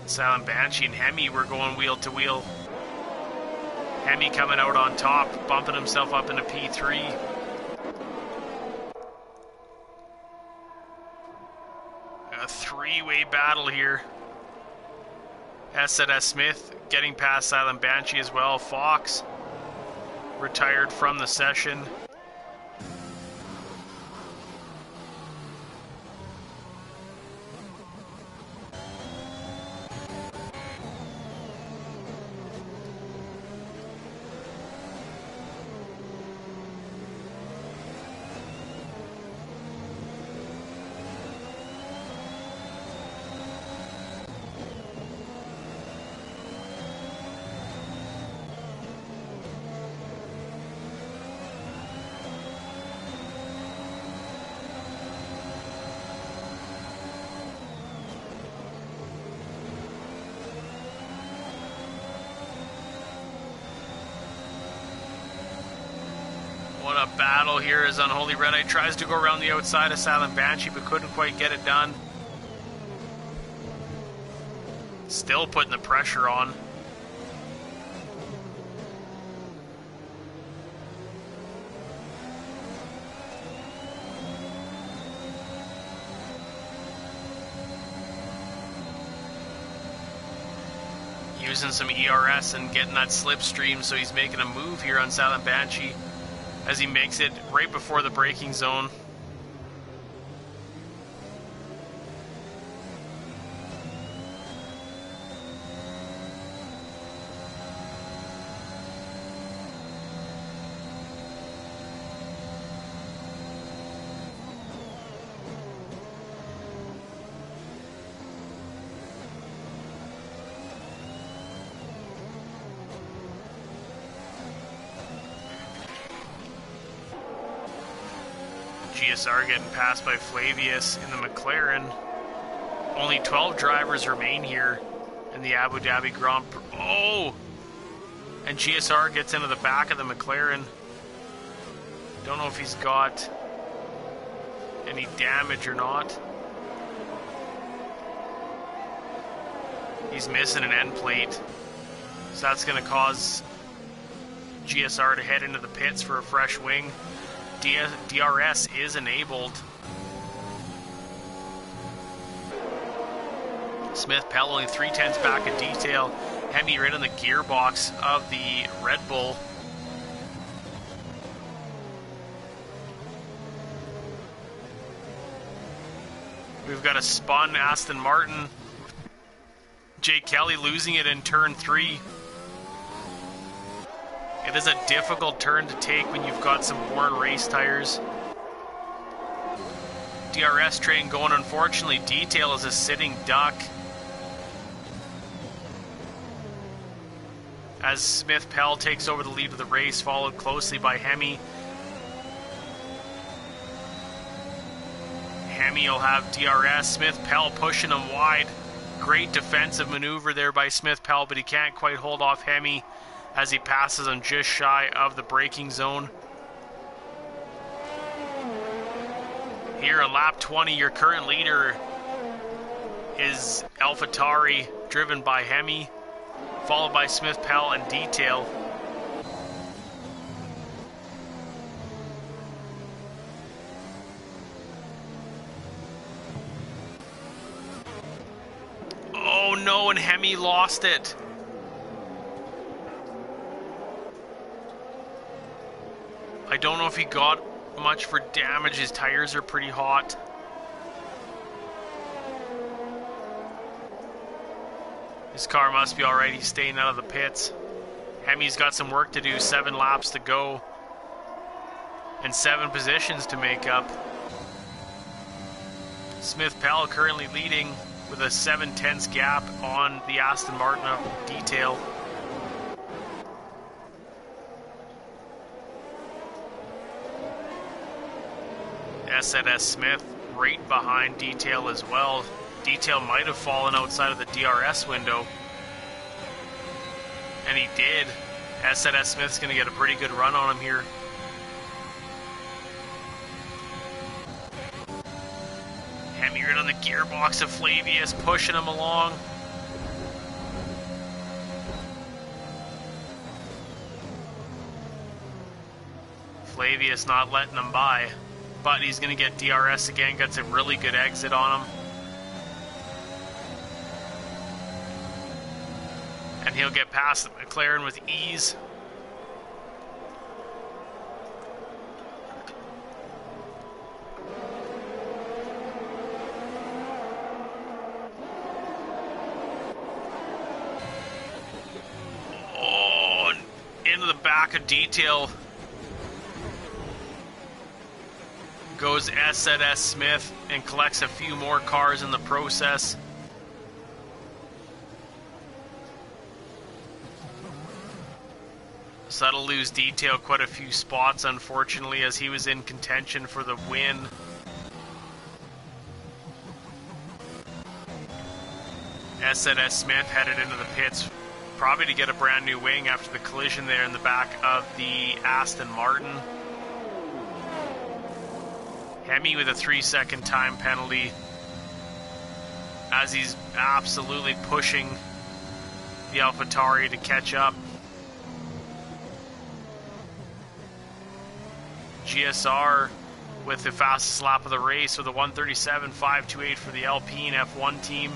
Silent Banshee and Hemi were going wheel to wheel. Hemi coming out on top, bumping himself up into P3. A three-way battle here. S Smith getting past Silent Banshee as well. Fox retired from the session. What a battle here as Unholy Redite tries to go around the outside of Silent Banshee but couldn't quite get it done. Still putting the pressure on. Using some ERS and getting that slipstream, so he's making a move here on Silent Banshee as he makes it right before the braking zone. GSR getting passed by Flavius in the McLaren. Only 12 drivers remain here in the Abu Dhabi Grand Prix. Oh! And GSR gets into the back of the McLaren. Don't know if he's got any damage or not. He's missing an end plate. So that's going to cause GSR to head into the pits for a fresh wing. DRS is enabled. Smith Pell only 3/10 back of detail. Hemi right on the gearbox of the Red Bull. We've got a spun Aston Martin. Jake Kelly losing it in turn 3. It is a difficult turn to take when you've got some worn race tires. DRS train going, unfortunately. Detail is a sitting duck. As Smith Pell takes over the lead of the race, followed closely by Hemi. Hemi will have DRS. Smith Pell pushing him wide. Great defensive maneuver there by Smith Pell, but he can't quite hold off Hemi as he passes him just shy of the braking zone. Here on lap 20, your current leader is AlphaTauri, driven by Hemi, followed by Smith Pell and Detail. Oh no, and Hemi lost it. I don't know if he got much for damage. His tires are pretty hot. His car must be alright. He's staying out of the pits. Hemi's got some work to do. 7 laps to go. And 7 positions to make up. Smith Pell currently leading with a 7/10 gap on the Aston Martin of Detail. S Smith right behind Detail as well. Detail might have fallen outside of the DRS window. And he did. S Smith's going to get a pretty good run on him here. Hemi right on the gearbox of Flavius, pushing him along. Flavius not letting him by, but he's going to get DRS again. Gets a really good exit on him. And he'll get past McLaren with ease. Oh, into the back of detail goes S. Smith and collects a few more cars in the process. So that'll lose detail quite a few spots, unfortunately, as he was in contention for the win. S. Smith headed into the pits, probably to get a brand new wing after the collision there in the back of the Aston Martin. Hemi with a 3-second time penalty as he's absolutely pushing the AlphaTauri to catch up. GSR with the fastest lap of the race with a 1:37.528 for the Alpine F1 team.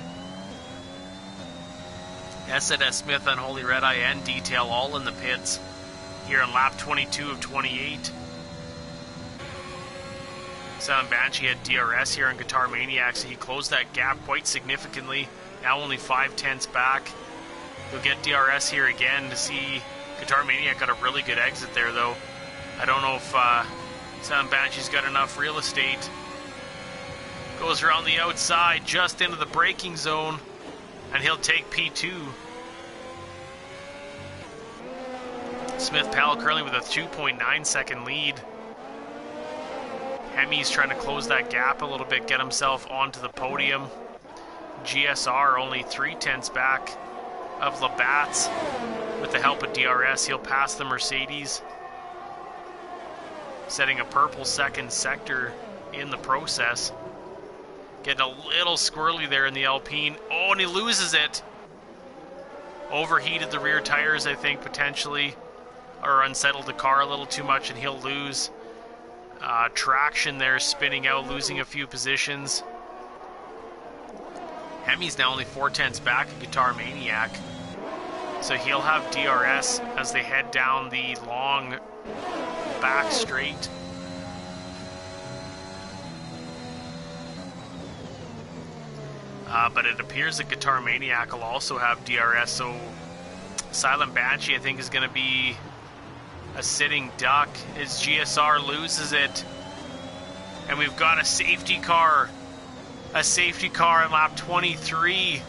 S. Smith, Unholy Red Eye, and Detail all in the pits here on lap 22 of 28. Silent Banshee had DRS here on Guitar Maniac, so he closed that gap quite significantly. Now only 5/10 back. He'll get DRS here again to see. Guitar Maniac got a really good exit there, though. I don't know if Silent Banshee's got enough real estate. Goes around the outside, just into the braking zone, and he'll take P2. Smith Pell currently with a 2.9 second lead. Hemi's trying to close that gap a little bit, get himself onto the podium. GSR only 3/10 back of Labatt's. With the help of DRS, he'll pass the Mercedes, setting a purple second sector in the process. Getting a little squirrely there in the Alpine. Oh, and he loses it. Overheated the rear tires, I think, potentially, or unsettled the car a little too much, and he'll lose traction there, spinning out, losing a few positions. Hemi's now only 4/10 back of Guitar Maniac, so he'll have DRS as they head down the long back straight. But it appears that Guitar Maniac will also have DRS, so Silent Banshee, I think, is going to be a sitting duck as GSR loses it. And we've got a safety car. A safety car in lap 23.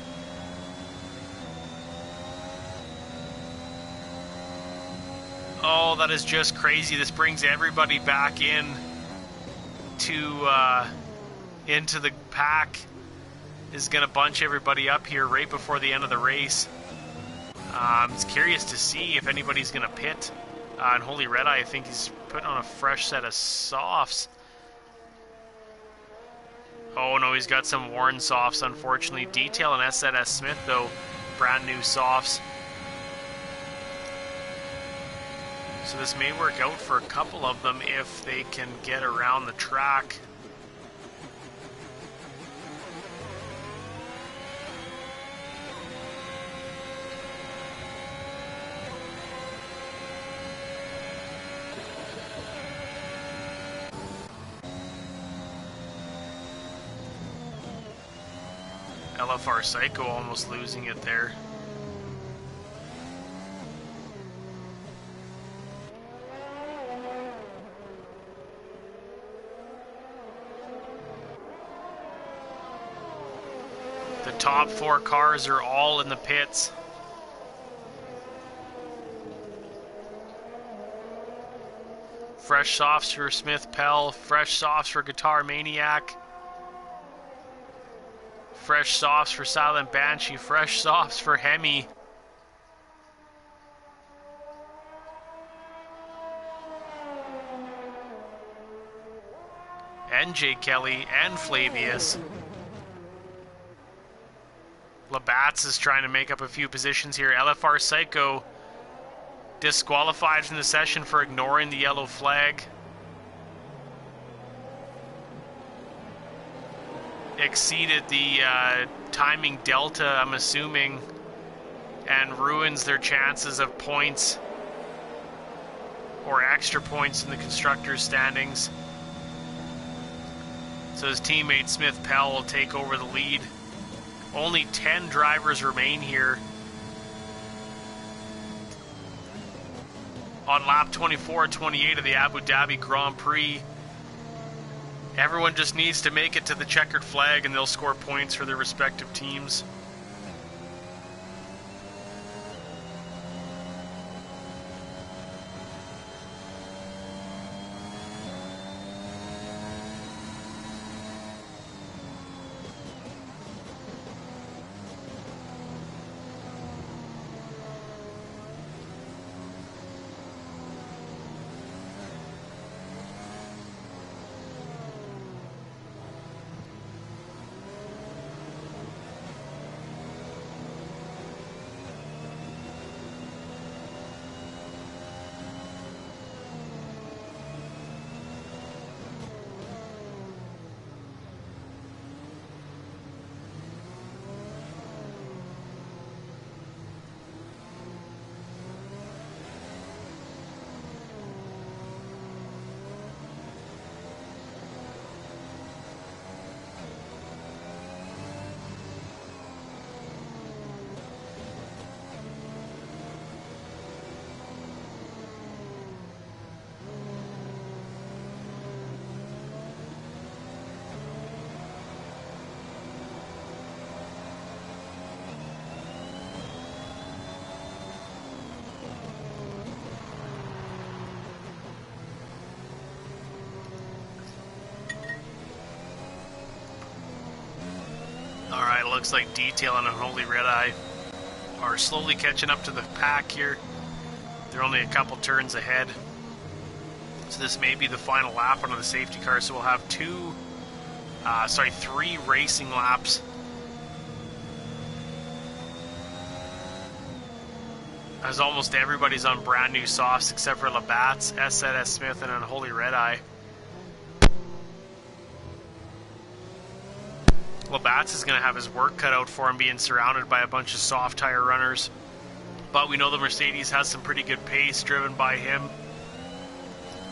Oh, that is just crazy. This brings everybody back in to into the pack. Is going to bunch everybody up here right before the end of the race. I'm curious to see if anybody's going to pit. And Holy Red Eye, I think he's putting on a fresh set of softs. Oh no, he's got some worn softs, unfortunately. Detail and S. Smith, though, brand new softs. So this may work out for a couple of them if they can get around the track. LFR Psycho almost losing it there. The top 4 cars are all in the pits. Fresh softs for Smith Pell, fresh softs for Guitar Maniac. Fresh softs for Silent Banshee, fresh softs for Hemi. And Jay Kelly and Flavius. Labatt's is trying to make up a few positions here. LFR Psycho disqualified from the session for ignoring the yellow flag. exceeded the timing delta, I'm assuming, and ruins their chances of points or extra points in the constructors' standings. So his teammate Smith Pell will take over the lead. Only 10 drivers remain here. On lap 24-28 of the Abu Dhabi Grand Prix, everyone just needs to make it to the checkered flag and they'll score points for their respective teams. Alright, looks like Detail and Unholy Red Eye are slowly catching up to the pack here. They're only a couple turns ahead. So this may be the final lap on the safety car, so we'll have three racing laps. As almost everybody's on brand new softs except for Labatt's, SZS Smith, and Unholy Red Eye. Labatt's is going to have his work cut out for him being surrounded by a bunch of soft tire runners. But we know the Mercedes has some pretty good pace driven by him.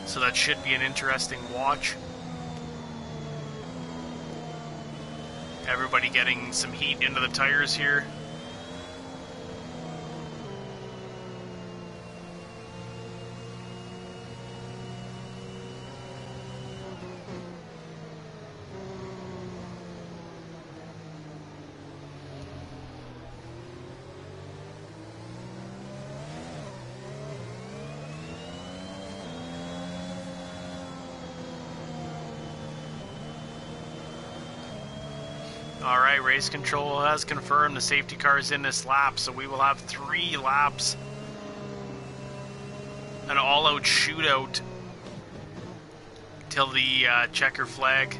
So that should be an interesting watch. Everybody getting some heat into the tires here. Alright, race control has confirmed the safety car is in this lap, so we will have 3 laps. An all-out shootout till the checker flag.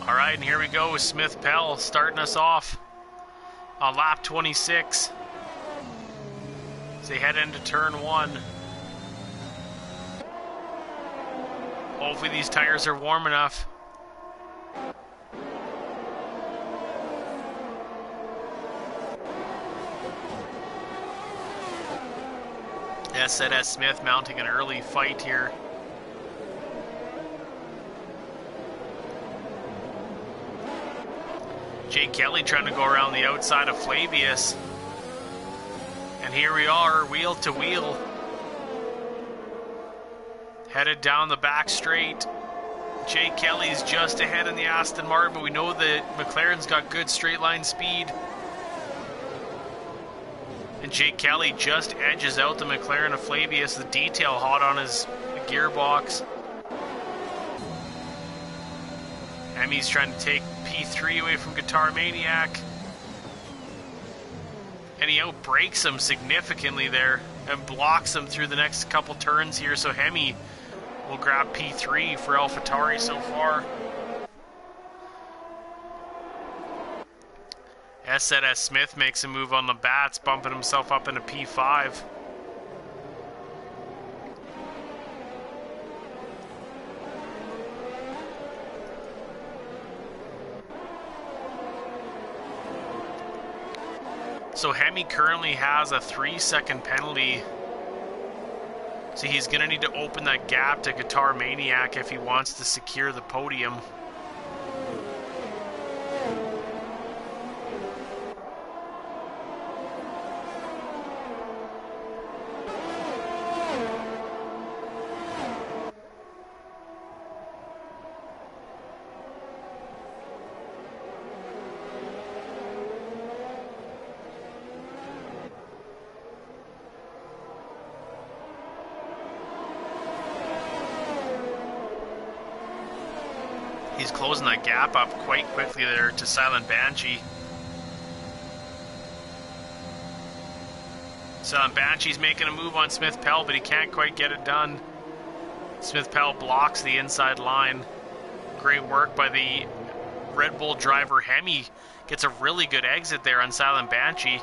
Alright, and here we go with Smith Pell starting us off on lap 26 as they head into turn 1. Hopefully these tires are warm enough. SZS Smith mounting an early fight here. Jake Kelly trying to go around the outside of Flavius. And here we are, wheel to wheel. Headed down the back straight. Jake Kelly's just ahead in the Aston Martin, but we know that McLaren's got good straight line speed. And Jake Kelly just edges out the McLaren of Flavius, the detail hot on his gearbox. Hemi's trying to take P3 away from Guitar Maniac. And he outbrakes him significantly there and blocks him through the next couple turns here, so Hemi will grab P3 for AlphaTauri so far. S. Smith makes a move on the bats, bumping himself up into P5. So Hemi currently has a 3-second penalty. So he's going to need to open that gap to Guitar Maniac if he wants to secure the podium. He's closing that gap up quite quickly there to Silent Banshee. Silent Banshee's making a move on Smith Pell, but he can't quite get it done. Smith Pell blocks the inside line. Great work by the Red Bull driver. Hemi gets a really good exit there on Silent Banshee.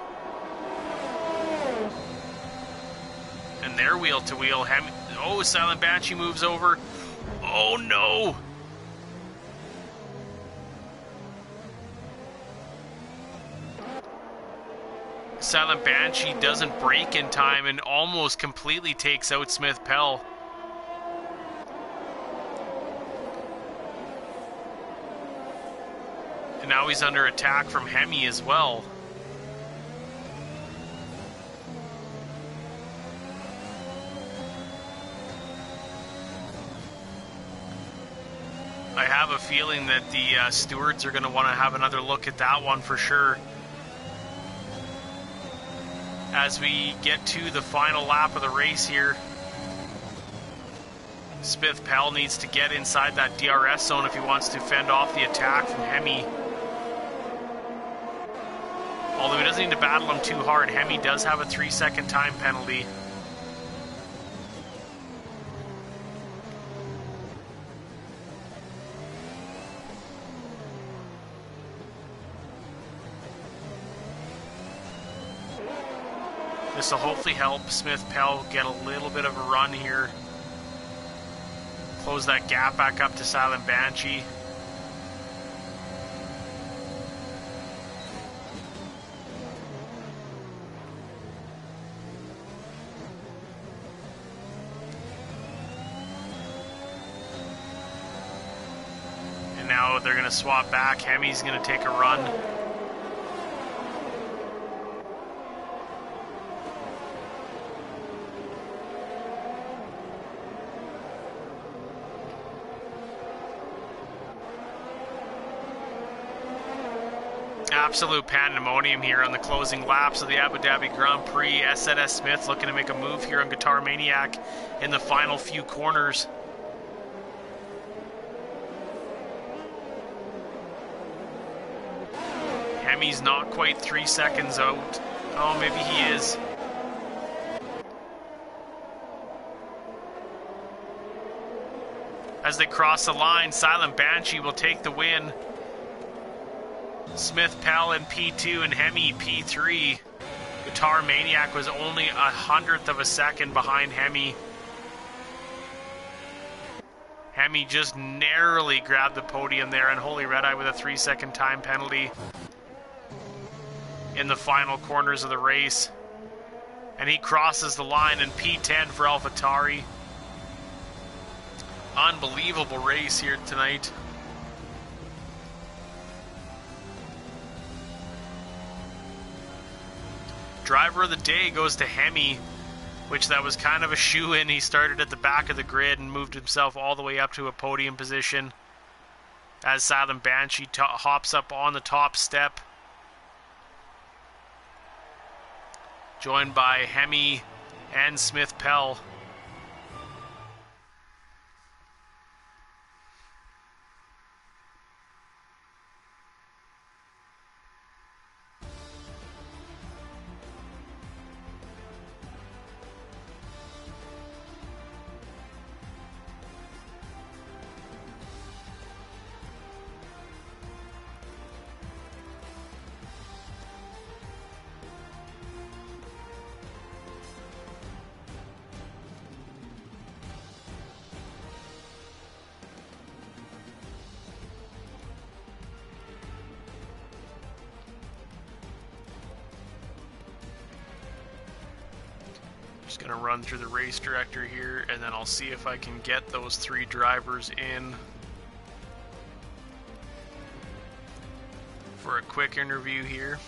And they're wheel to wheel. Hemi, oh, Silent Banshee moves over. Oh no! Silent Banshee doesn't brake in time and almost completely takes out Smith Pell. And now he's under attack from Hemi as well. I have a feeling that the stewards are going to want to have another look at that one for sure. As we get to the final lap of the race here, Smith Pell needs to get inside that DRS zone if he wants to fend off the attack from Hemi. Although he doesn't need to battle him too hard, Hemi does have a 3-second time penalty. This will hopefully help Smith Pell get a little bit of a run here. Close that gap back up to Silent Banshee. And now they're going to swap back. Hemi's going to take a run. Absolute pandemonium here on the closing laps of the Abu Dhabi Grand Prix. S. Smith looking to make a move here on Guitar Maniac in the final few corners. Hemi's not quite 3 seconds out. Oh, maybe he is. As they cross the line, Silent Banshee will take the win. Smith Pell in P2 and Hemi P3. Guitar Maniac was only 100th of a second behind Hemi. Hemi just narrowly grabbed the podium there, and Holy Red Eye with a 3-second time penalty in the final corners of the race. And he crosses the line in P10 for AlphaTauri. Unbelievable race here tonight. Driver of the day goes to Hemi which that was kind of a shoe-in. He started at the back of the grid and moved himself all the way up to a podium position as Silent Banshee hops up on the top step, joined by Hemi and Smith Pell. Just going to run through the race director here, and then I'll see if I can get those 3 drivers in for a quick interview here.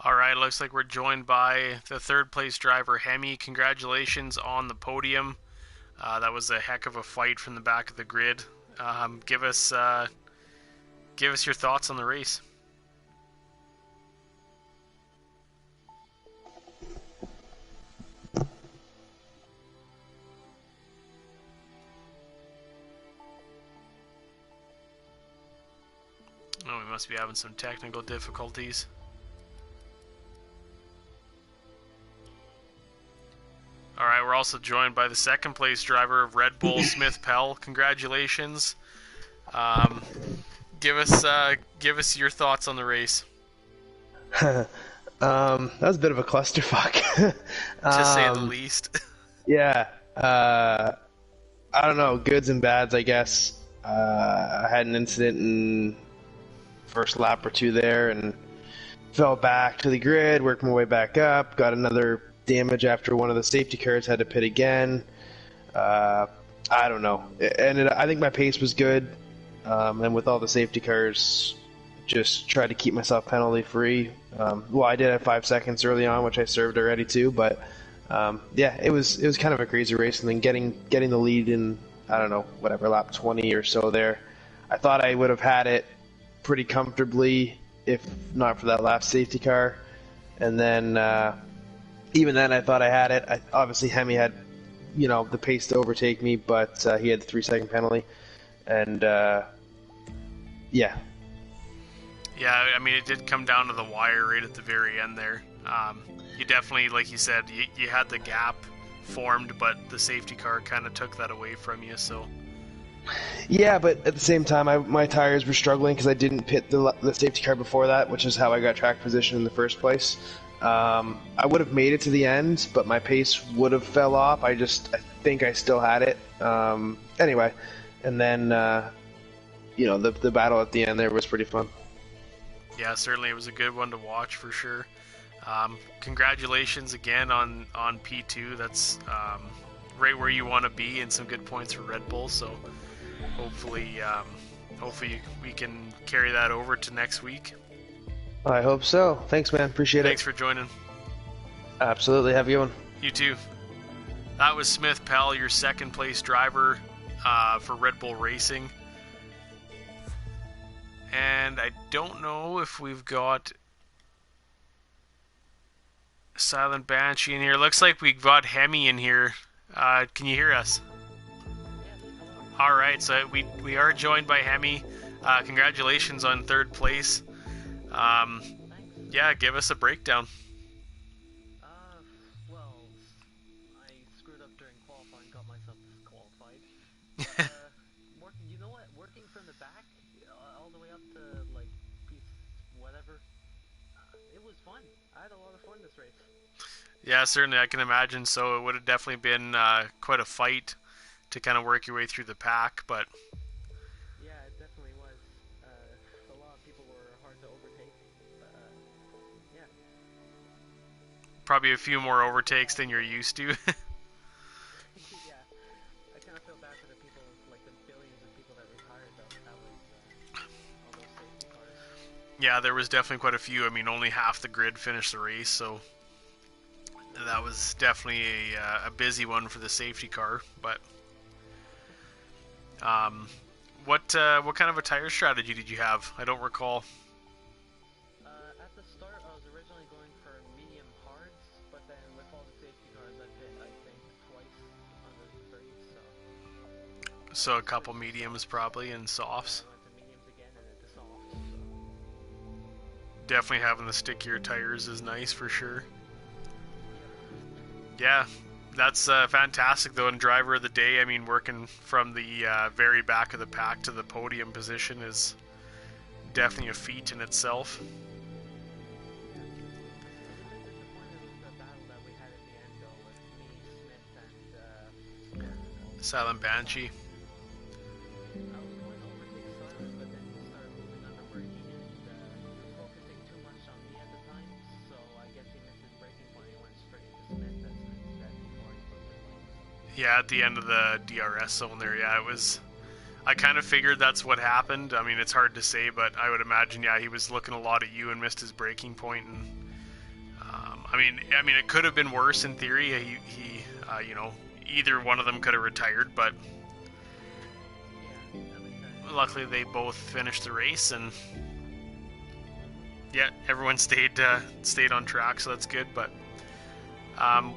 Alright, looks like we're joined by the 3rd place driver, Hemi. Congratulations on the podium. That was a heck of a fight from the back of the grid. Give us your thoughts on the race. Oh, we must be having some technical difficulties. Alright, we're also joined by the 2nd place driver of Red Bull, Smith Pell. Congratulations. Give us your thoughts on the race.
That was a bit of a clusterfuck.
To say the least.
Yeah. I don't know, goods and bads, I guess. I had an incident in first lap or 2 there and fell back to the grid, worked my way back up, got another damage after one of the safety cars, had to pit again. I don't know. And I think my pace was good. And with all the safety cars, just tried to keep myself penalty free. Well, I did have 5 seconds early on, which I served already too, but yeah, it was kind of a crazy race. And then getting the lead in, I don't know, whatever, lap 20 or so there, I thought I would have had it pretty comfortably if not for that last safety car. And then even then I thought I had it. Obviously Hemi had, the pace to overtake me, but he had the 3-second penalty. And yeah.
Yeah, I mean, it did come down to the wire right at the very end there. You definitely, like you said, you had the gap formed, but the safety car kind of took that away from you, so...
Yeah, but at the same time, my tires were struggling because I didn't pit the safety car before that, which is how I got track position in the first place. I would have made it to the end, but my pace would have fell off. I think I still had it. Anyway, and then, the battle at the end there was pretty fun.
Yeah, certainly it was a good one to watch for sure. Congratulations again on P2. That's right where you want to be, and some good points for Red Bull. So hopefully we can carry that over to next week.
I hope so. Thanks, man. Appreciate it.
Thanks for joining.
Absolutely. Have a good one.
You too. That was Smith Pell, your second place driver for Red Bull Racing. And I don't know if we've got Silent Banshee in here. Looks like we've got Hemi in here. Can you hear us? All right, so we are joined by Hemi. Congratulations on third place. Yeah, give us a breakdown.
Well, I screwed up during qualifying, got myself disqualified. But, you know what? Working from the back, all the way up to like piece whatever, it was fun. I had a lot of fun this race.
Yeah, certainly, I can imagine. So it would have definitely been quite a fight to kind of work your way through the pack, but
yeah, it definitely was. A lot of people were hard to overtake. Yeah.
probably a few more overtakes than you're used to.
Yeah. I kind of feel bad for the people, like the billions of people that retired though. That was all those safety cars.
Yeah, there was definitely quite a few. I mean, only half the grid finished the race, so that was definitely a busy one for the safety car. But what kind of a tire strategy did you have? I don't recall.
At the start, I was originally going for medium hards, but then with all the safety cars, I hit, I think, twice under the 30, so...
So a couple mediums probably and softs.
I went to mediums again and then to softs, so...
Definitely having the stickier tires is nice for sure. Yeah, that's fantastic though. And driver of the day, I mean, working from the very back of the pack to the podium position is definitely a feat in itself. Silent Banshee.
I was going to overtake Silent, but then he started moving under braking and he was focusing too much on me at the time, so I guess he missed his braking point and went straight into Smith that before he broke his legs.
Yeah, at the end of the DRS zone there, yeah, it was... I kind of figured that's what happened. I mean, it's hard to say, but I would imagine, yeah, he was looking a lot at you and missed his braking point. And I mean, it could have been worse in theory. He you know, either one of them could have retired, but luckily they both finished the race, and yeah, everyone stayed on track, so that's good. But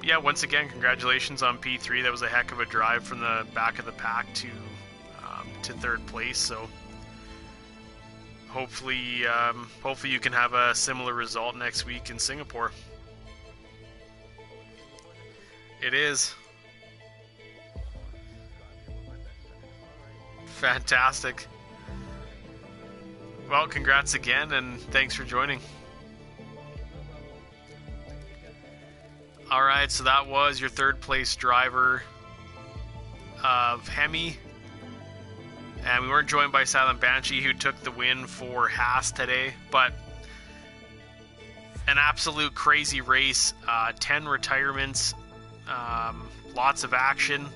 yeah, once again, congratulations on P3. That was a heck of a drive from the back of the pack to third place. So hopefully you can have a similar result next week in Singapore. It is. Fantastic. Well, congrats again, and thanks for joining. Alright, so that was your third place driver of Hemi. And we weren't joined by Silent Banshee, who took the win for Haas today, but an absolute crazy race. 10 retirements, lots of action,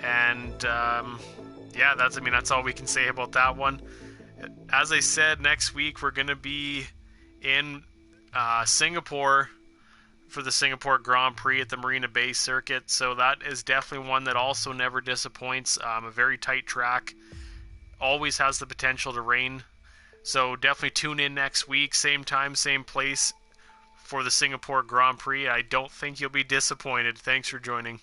and yeah, that's all we can say about that one. As I said, next week we're going to be in Singapore for the Singapore Grand Prix at the Marina Bay Circuit, so that is definitely one that also never disappoints. A very tight track, always has the potential to rain, so definitely tune in next week, same time, same place, for the Singapore Grand Prix. I don't think you'll be disappointed. Thanks for joining.